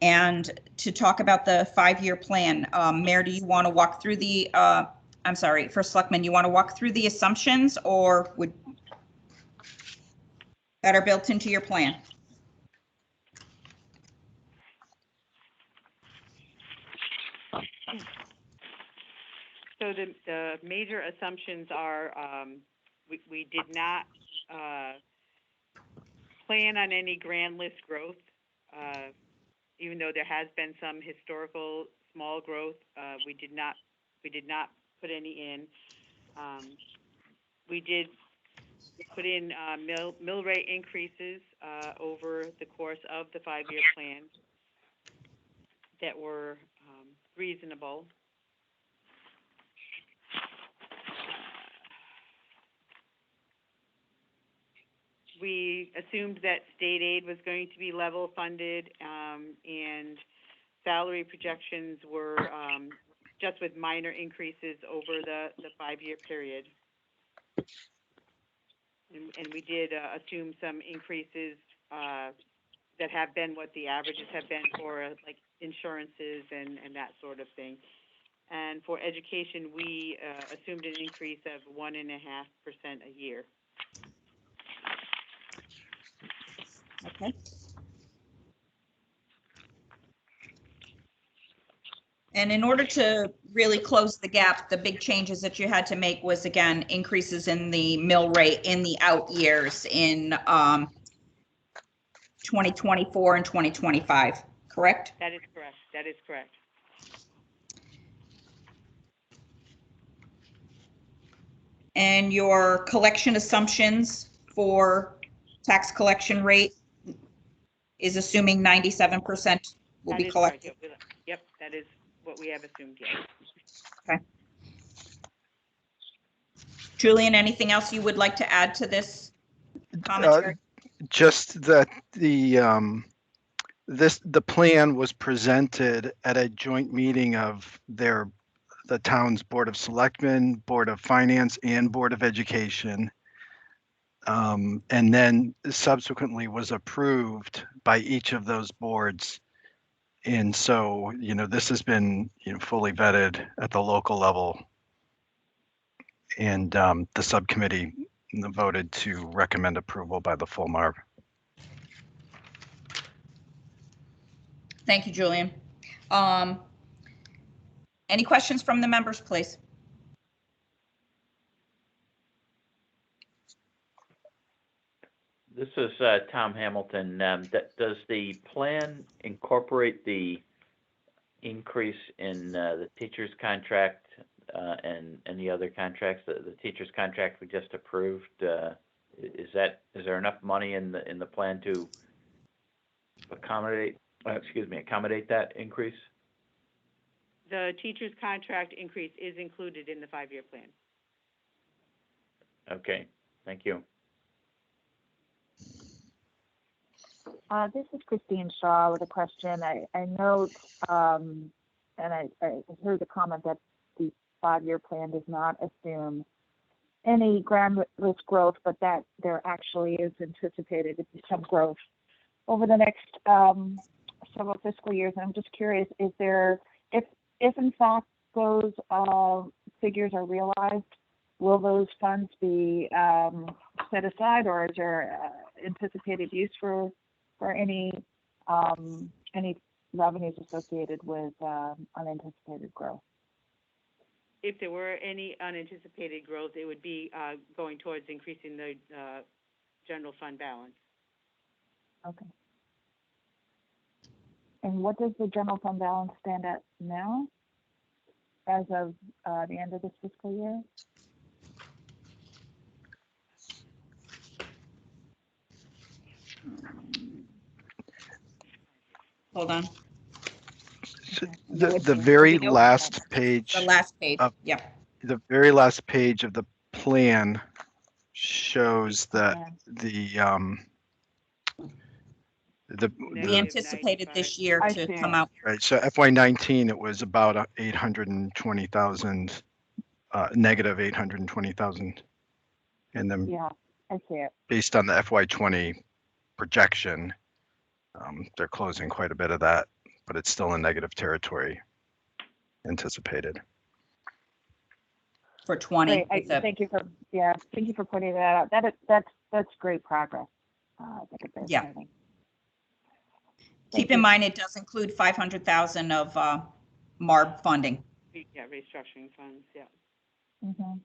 And to talk about the 5-year plan, Mayor, do you want to walk through the, I'm sorry, First Selectman, you want to walk through the assumptions or that are built into your plan? So the major assumptions are, we did not plan on any grand list growth, even though there has been some historical small growth. We did not put any in. We did put in mill rate increases over the course of the 5-year plan that were reasonable. We assumed that state aid was going to be level funded, and salary projections were just with minor increases over the 5-year period. And we did assume some increases that have been what the averages have been for like insurances and that sort of thing. And for education, we assumed an increase of 1.5% a year. Okay. And in order to really close the gap, the big changes that you had to make was, again, increases in the mill rate in the out years in 2024 and 2025, correct? That is correct. That is correct. And your collection assumptions for tax collection rate is assuming 97% will be collected. Yep, that is what we have assumed, yes. Okay. Julian, anything else you would like to add to this commentary? Just that the plan was presented at a joint meeting of the town's Board of Selectmen, Board of Finance, and Board of Education. And then subsequently was approved by each of those boards. And so, you know, this has been, you know, fully vetted at the local level. And the subcommittee voted to recommend approval by the full MARB. Thank you, Julian. Any questions from the members, please? This is Tom Hamilton. Does the plan incorporate the increase in the teacher's contract and any other contracts? The teacher's contract we just approved, is there enough money in the plan to accommodate that increase? The teacher's contract increase is included in the 5-year plan. Okay, thank you. This is Christine Shaw with a question. I note, and I heard the comment that the 5-year plan does not assume any ground risk growth, but that there actually is anticipated to be some growth over the next several fiscal years. And I'm just curious, is there, if in fact those figures are realized, will those funds be set aside, or is there anticipated use for any revenues associated with unanticipated growth? If there were any unanticipated growth, it would be going towards increasing the general fund balance. Okay. And what does the general fund balance stand at now, as of the end of this fiscal year? Hold on. The very last page. The last page, yeah. The very last page of the plan shows that We Negative anticipated 95. this year I to see. come out. right, so FY19, it was about 820,000, negative 820,000. And then Yeah, I see it. based on the FY20 projection, they're closing quite a bit of that, but it's still in negative territory anticipated. For 20. Great. Thank you for pointing that out. That's great progress. I think it's very Yeah. exciting. Keep in mind, it does include 500,000 of MARB funding. Yeah, restructuring funds, yeah. Mm-hmm.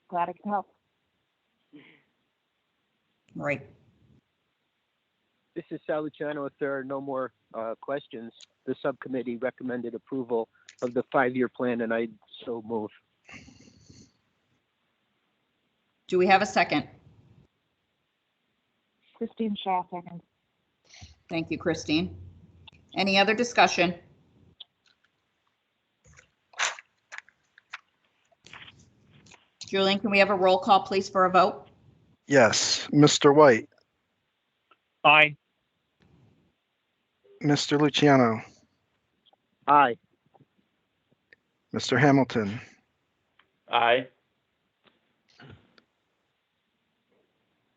Glad I can help. Right. This is Sal Luciano. If there are no more questions, the subcommittee recommended approval of the 5-year plan, and I so move. Do we have a second? Christine Shaw, second. Thank you, Christine. Any other discussion? Julian, can we have a roll call, please, for a vote? Yes, Mr. White, Aye. Mr. Luciano, Aye. Mr. Hamilton, Aye.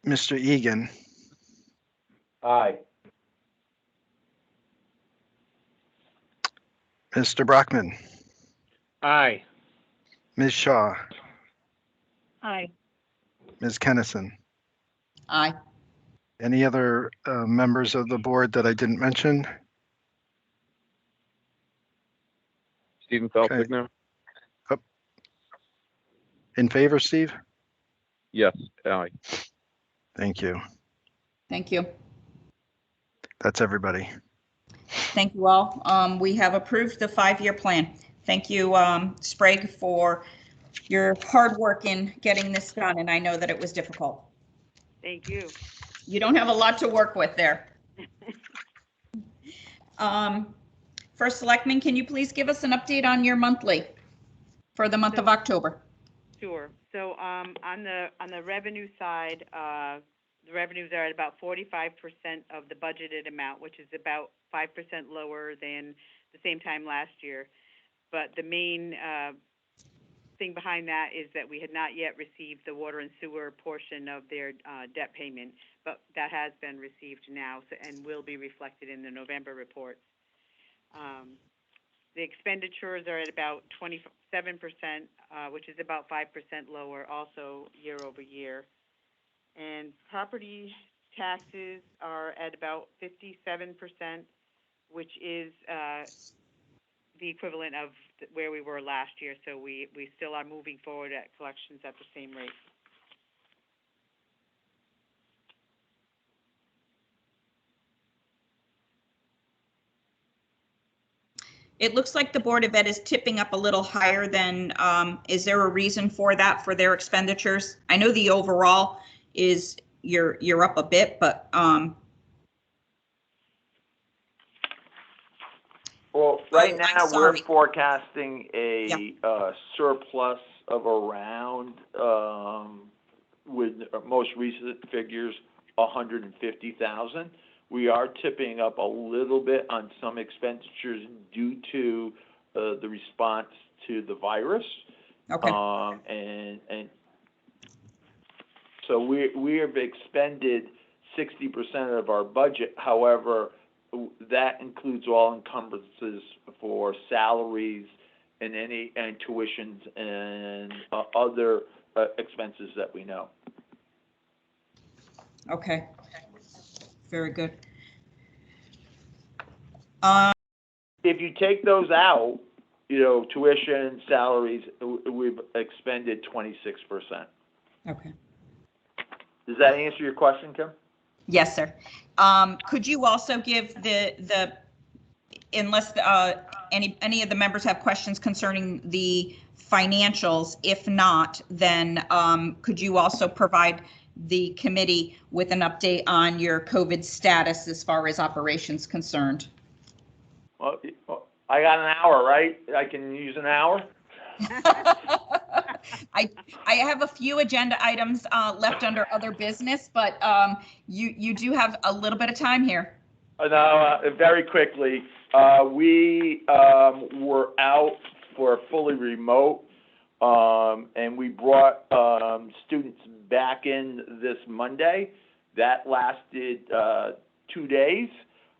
Mr. Egan, Aye. Mr. Brockman, Aye. Ms. Shaw, Aye. Ms. Kennison. Aye. Any other members of the board that I didn't mention? Stephen Felsick Okay. now? In favor, Steve? Yes, aye. Thank you. Thank you. That's everybody. Thank you all. We have approved the 5-year plan. Thank you, Sprague, for your hard work in getting this done, and I know that it was difficult. Thank you. You don't have a lot to work with there. First Selectman, can you please give us an update on your monthly for the month of October? Sure. So on the revenue side, the revenues are at about 45% of the budgeted amount, which is about 5% lower than the same time last year. But the main thing behind that is that we had not yet received the water and sewer portion of their debt payment, but that has been received now and will be reflected in the November reports. The expenditures are at about 27%, which is about 5% lower, also year over year. And property taxes are at about 57%, which is the equivalent of where we were last year. So we still are moving forward at collections at the same rate. It looks like the Board of Ed is tipping up a little higher than, is there a reason for that, for their expenditures? I know the overall is, you're up a bit, but, Well, right I'm now, we're sorry. forecasting a surplus of around, with most recent figures, 150,000. We are tipping up a little bit on some expenditures due to the response to the virus. okay, And so we have expended 60% of our budget. However, that includes all encumbrances for salaries and tuitions and other expenses that we know. okay. Very good. If you take those out, tuition, salaries, we've expended 26%. Okay. Does that answer your question, Kim? Yes, sir. Could you also give the unless any of the members have questions concerning the financials? If not, then could you also provide the committee with an update on your COVID status as far as operations concerned? Well, I got an hour, right? I can use an hour? I have a few agenda items left under other business, but you do have a little bit of time here. No, very quickly. We were out for fully remote, and we brought students back in this Monday. That lasted 2 days,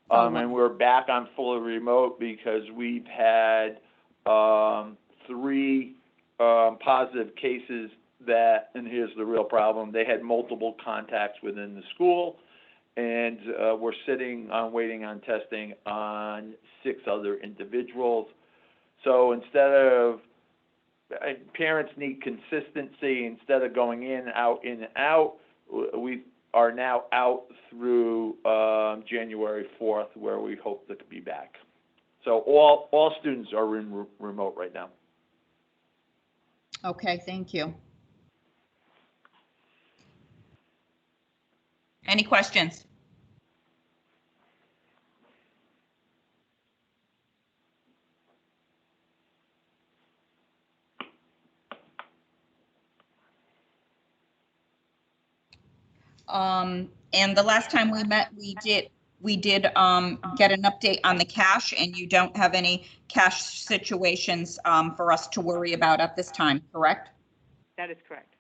and we're back on fully remote because we've had 3 positive cases that, and here's the real problem, they had multiple contacts within the school, and we're sitting on waiting on testing on 6 other individuals. So instead of, parents need consistency. Instead of going in and out, we are now out through January 4th, where we hope to be back. So all students are in remote right now. Okay, thank you. Any questions? And the last time we met, we did get an update on the cash, and you don't have any cash situations for us to worry about at this time, correct? That is correct.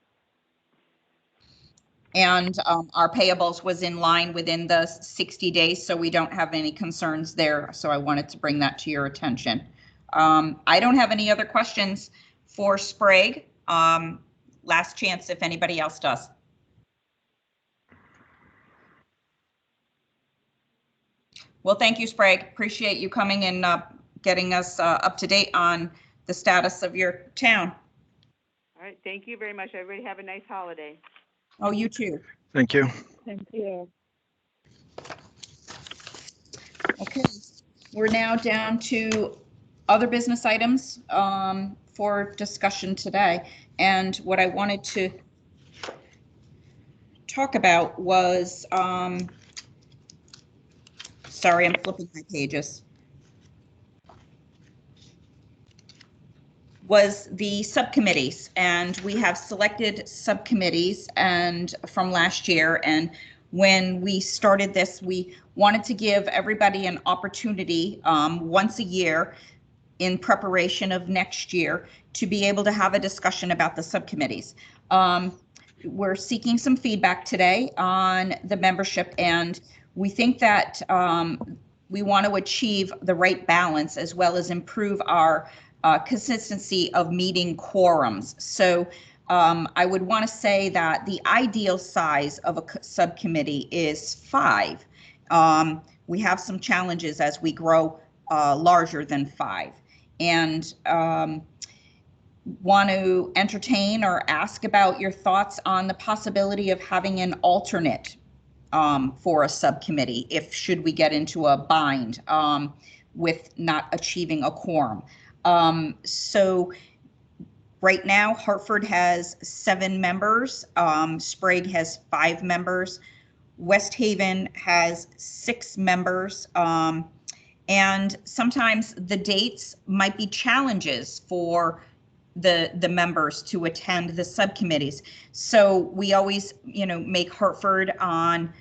And our payables was in line within the 60 days, so we don't have any concerns there. So I wanted to bring that to your attention. I don't have any other questions for Sprague. Last chance if anybody else does. Well, thank you, Sprague. Appreciate you coming and getting us up to date on the status of your town. All right, thank you very much. Everybody have a nice holiday. Oh, you too. Thank you. Thank you. Okay, we're now down to other business items for discussion today. And what I wanted to talk about was, sorry, I'm flipping my pages, was the subcommittees. And we have selected subcommittees and from last year. And when we started this, we wanted to give everybody an opportunity once a year in preparation of next year to be able to have a discussion about the subcommittees. We're seeking some feedback today on the membership, and we think that we want to achieve the right balance as well as improve our consistency of meeting quorums. So I would want to say that the ideal size of a subcommittee is 5. We have some challenges as we grow larger than 5. And want to entertain or ask about your thoughts on the possibility of having an alternate for a subcommittee if should we get into a bind with not achieving a quorum. So right now, Hartford has 7 members. Sprague has 5 members. West Haven has 6 members. And sometimes the dates might be challenges for the members to attend the subcommittees. So we always, make Hartford on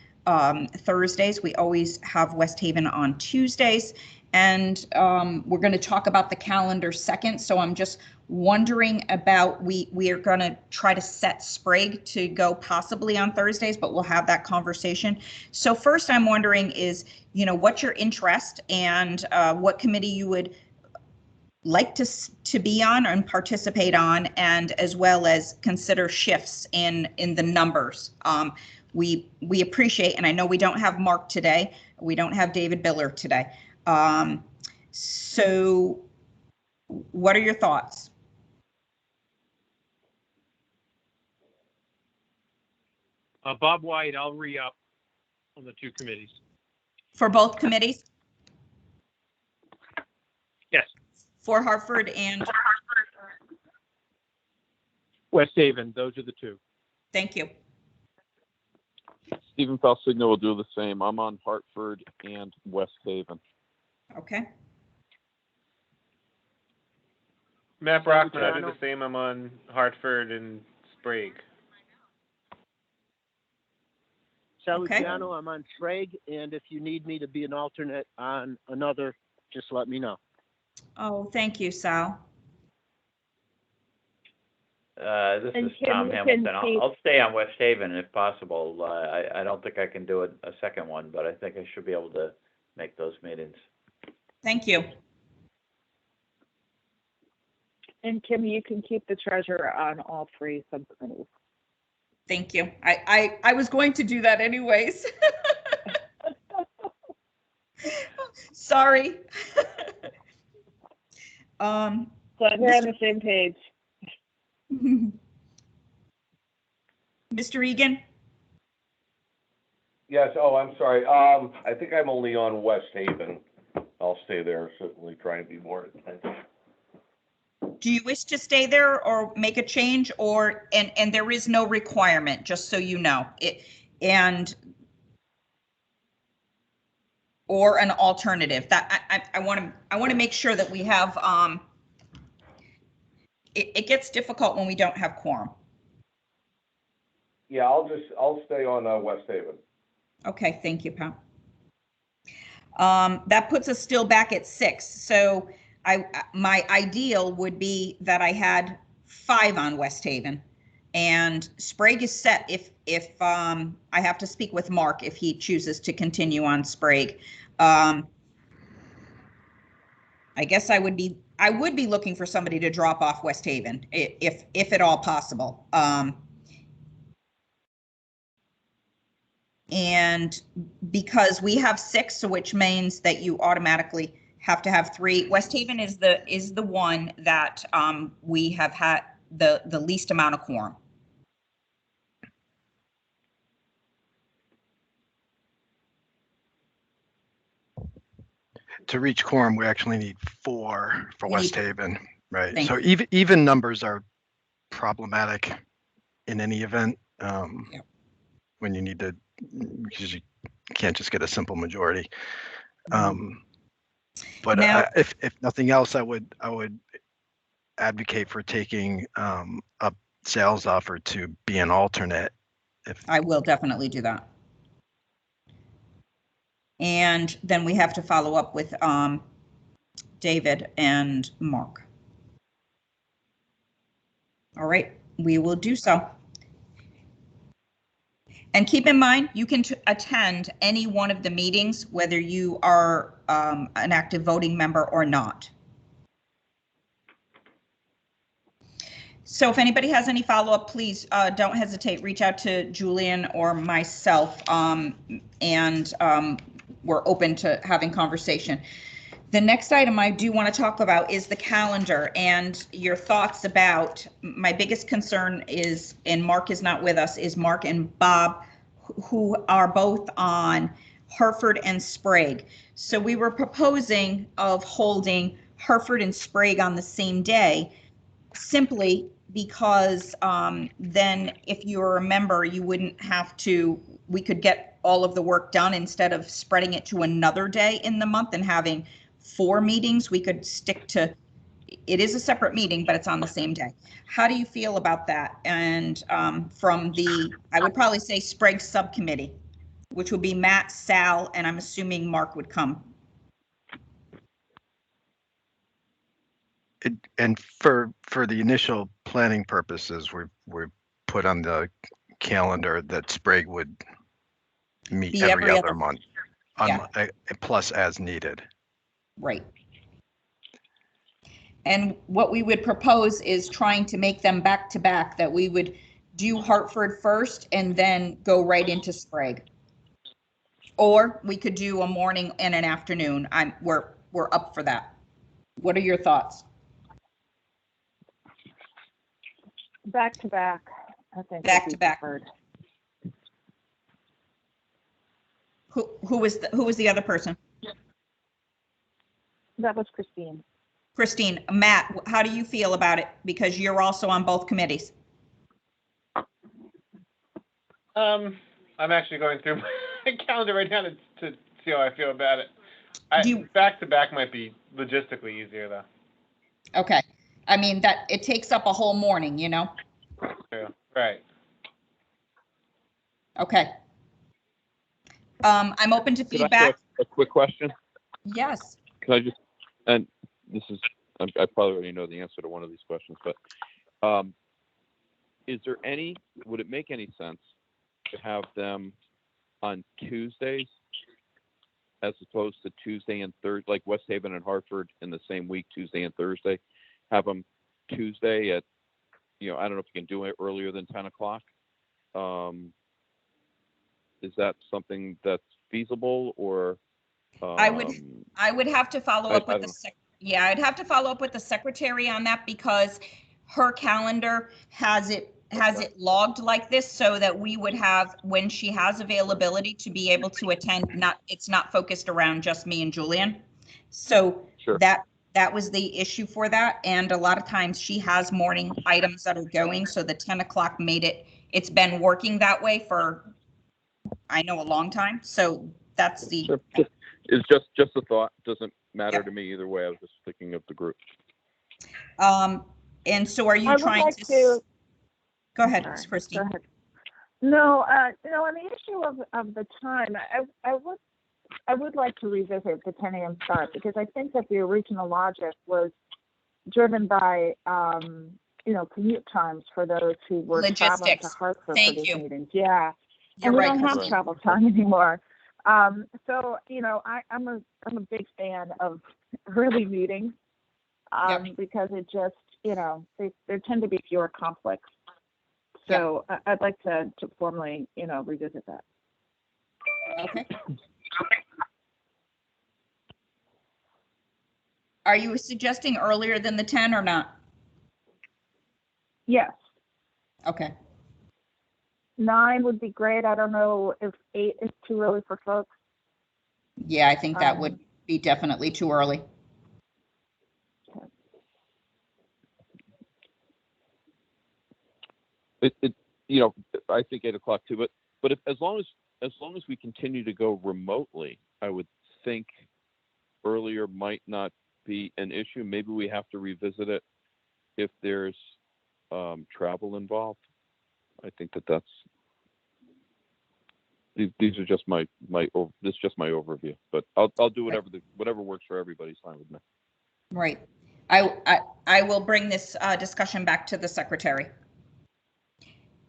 Thursdays. We always have West Haven on Tuesdays. And we're going to talk about the calendar second. So I'm just wondering about, we are going to try to set Sprague to go possibly on Thursdays, but we'll have that conversation. So first I'm wondering is, what's your interest and what committee you would like to be on and participate on, and as well as consider shifts in the numbers. We appreciate, and I know we don't have Mark today, we don't have David Biller today. So what are your thoughts? Bob White, I'll re-up on the 2 committees. For both committees? Yes. For Hartford and West Haven, those are the 2. Thank you. Stephen Falsigno will do the same. I'm on Hartford and West Haven. Okay. Matt Brockman, I do the same. I'm on Hartford and Sprague. Salustiano, I'm on Sprague, and if you need me to be an alternate on another, just let me know. Oh, thank you, Sal. This is Tom Hamilton. I'll stay on West Haven if possible. I don't think I can do a second one, but I think I should be able to make those meetings. Thank you. And Kim, you can keep the treasurer on all 3 subcommittees. Thank you. I was going to do that anyways. Sorry. So we're on the same page. Mr. Egan? Yes, oh, I'm sorry. I think I'm only on West Haven. I'll stay there, certainly trying to be more attentive. Do you wish to stay there or make a change, or, and there is no requirement, just so you know, or an alternative that I want to make sure that we have, it gets difficult when we don't have quorum. Yeah, I'll stay on West Haven. Okay, thank you, Pat. That puts us still back at 6. So my ideal would be that I had 5 on West Haven, and Sprague is set if I have to speak with Mark if he chooses to continue on Sprague. I guess I would be looking for somebody to drop off West Haven if at all possible. And because we have 6, so which means that you automatically have to have 3. West Haven is the one that we have had the least amount of quorum. To reach quorum, we actually need 4 for West Haven, right? So you. even numbers are problematic in any event. When you need to, because you can't just get a simple majority. But Now, if nothing else, I would advocate for taking a sales offer to be an alternate. I will definitely do that. And then we have to follow up with David and Mark. All right, we will do so. And keep in mind, you can attend any one of the meetings, whether you are an active voting member or not. So if anybody has any follow-up, please don't hesitate, reach out to Julian or myself, and we're open to having conversation. The next item I do want to talk about is the calendar and your thoughts about, my biggest concern is, and Mark is not with us, is Mark and Bob, who are both on Hartford and Sprague. So we were proposing of holding Hartford and Sprague on the same day, simply because then if you're a member, you wouldn't have to, we could get all of the work done instead of spreading it to another day in the month and having 4 meetings. We could stick to, it is a separate meeting, but it's on the same day. How do you feel about that? And from the, I would probably say Sprague Subcommittee, which would be Matt, Sal, and I'm assuming Mark would come. And for the initial planning purposes, we've put on the calendar that Sprague would meet Be every other month, Yeah. plus as needed. Right. And what we would propose is trying to make them back to back, that we would do Hartford first and then go right into Sprague. Or we could do a morning and an afternoon. We're up for that. What are your thoughts? Back to back, I think. Back to back. Who was the other person? That was Christine. Christine. Matt, how do you feel about it? Because you're also on both committees. I'm actually going through my calendar right now to see how I feel about it. Back to back might be logistically easier though. Okay. I mean, that it takes up a whole morning, you know? Yeah, right. Okay. I'm open to feedback. Could I ask a quick question? Yes. Can I just, and this is, I probably already know the answer to one of these questions, but would it make any sense to have them on Tuesdays as opposed to Tuesday and Thursday, like West Haven and Hartford in the same week, Tuesday and Thursday? Have them Tuesday at, I don't know if you can do it earlier than 10 o'clock. Is that something that's feasible, or? I would have to follow up with I'd have to follow up with the secretary on that, because her calendar has it logged like this, so that we would have, when she has availability, to be able to attend. It's not focused around just me and Julian. So sure. That was the issue for that. And a lot of times she has morning items that are going. So the 10 o'clock it's been working that way for, I know, a long time. So that's the. Sure. It's just a thought. Doesn't matter to me either way. I was just thinking of the group. And so are you trying to? Go ahead, Christine. Go ahead. No, on the issue of the time, I would like to revisit the 10 a.m. start, because I think that the original logic was driven by, commute times for those who were traveling to Hartford for these meetings. Yeah. And we don't have travel time anymore. So, I'm a big fan of early meetings, because it just, there tend to be fewer conflicts. So I'd like to formally, revisit that. Okay. Are you suggesting earlier than the 10 or not? Yes. Okay. 9 would be great. I don't know if 8 is too early for folks. Yeah, I think that would be definitely too early. I think 8 o'clock too, but as long as we continue to go remotely, I would think earlier might not be an issue. Maybe we have to revisit it if there's travel involved. I think that's these are just my this is just my overview, but I'll do whatever works for everybody's fine with me. Right. I will bring this discussion back to the secretary.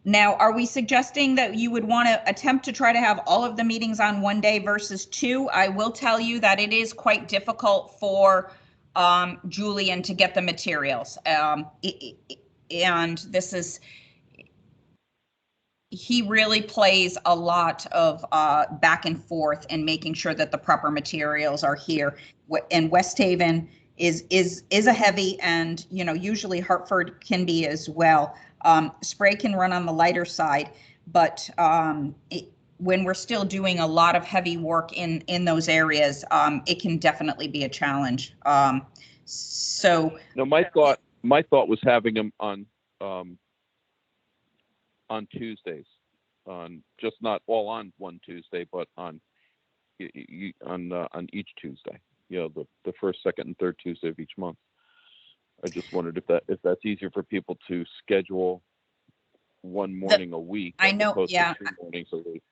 Now, are we suggesting that you would want to attempt to try to have all of the meetings on one day versus two? I will tell you that it is quite difficult for Julian to get the materials. And this is, he really plays a lot of back and forth and making sure that the proper materials are here. And West Haven is a heavy, and usually Hartford can be as well. Sprague can run on the lighter side, but when we're still doing a lot of heavy work in those areas, it can definitely be a challenge. So No, my thought was having them on Tuesdays, on just not all on one Tuesday, but on each Tuesday. The first, second, and third Tuesday of each month. I just wondered if that's easier for people to schedule one morning a week. I know, opposed yeah. to 2 mornings a week.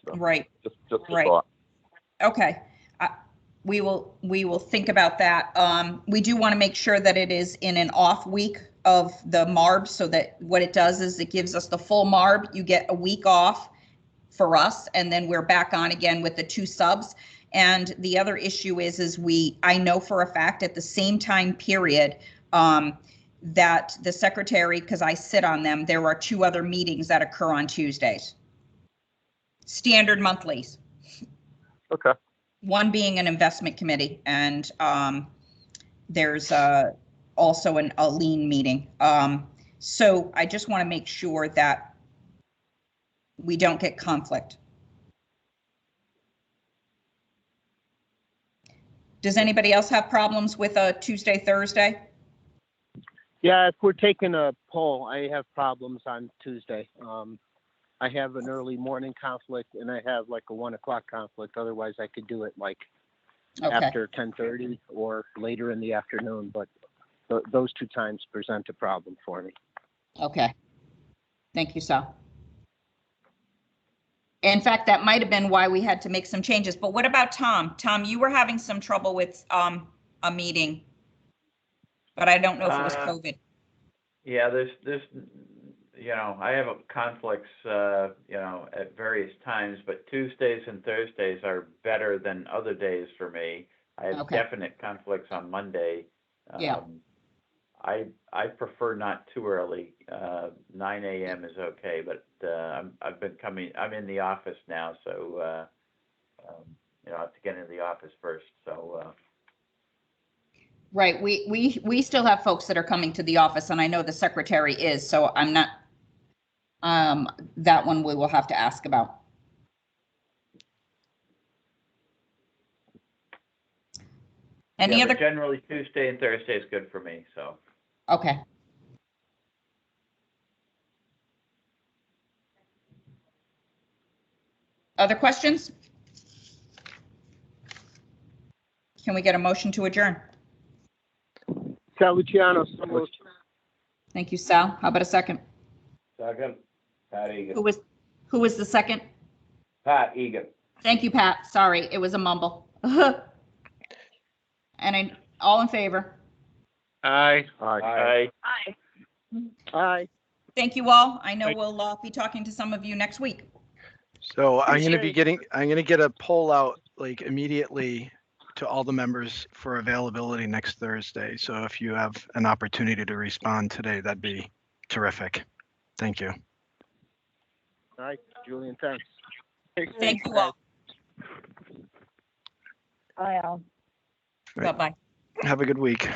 So, Right. Just a Right. thought. Okay. We will think about that. We do want to make sure that it is in an off week of the MARB, so that what it does is it gives us the full MARB. You get a week off for us, and then we're back on again with the 2 subs. And the other issue is I know for a fact at the same time period that the secretary, because I sit on them, there are 2 other meetings that occur on Tuesdays. Standard monthlies. Okay. One being an investment committee, and there's also a lien meeting. So I just want to make sure that we don't get conflict. Does anybody else have problems with a Tuesday, Thursday? Yeah, if we're taking a poll, I have problems on Tuesday. I have an early morning conflict, and I have like a 1 o'clock conflict. Otherwise, I could do it like after 10:30 or later in the afternoon. But those 2 times present a problem for me. Okay. Thank you, Sal. In fact, that might have been why we had to make some changes. But what about Tom? Tom, you were having some trouble with a meeting, but I don't know if it was COVID. Yeah, there's I have conflicts, at various times, but Tuesdays and Thursdays are better than other days for me. I have definite conflicts on Monday. Yeah. I prefer not too early. 9 a.m. is okay, but I'm in the office now, so I have to get into the office first. So. Right. We still have folks that are coming to the office, and I know the secretary is, so I'm not. That one we will have to ask about. Any other? Generally, Tuesday and Thursday is good for me. So. Okay. Other questions? Can we get a motion to adjourn? Sal Luciano, so moved. Thank you, Sal. How about a second? Second, Pat Egan. Who was the second? Pat Egan. Thank you, Pat. Sorry, it was a mumble. And all in favor? Aye. Aye. Aye. Aye. Thank you all. I know we'll be talking to some of you next week. So I'm going to get a poll out like immediately to all the members for availability next Thursday. So if you have an opportunity to respond today, that'd be terrific. Thank you. All right, Julian, thanks. Thank you all. Bye, Al. Right. Bye-bye. Have a good week.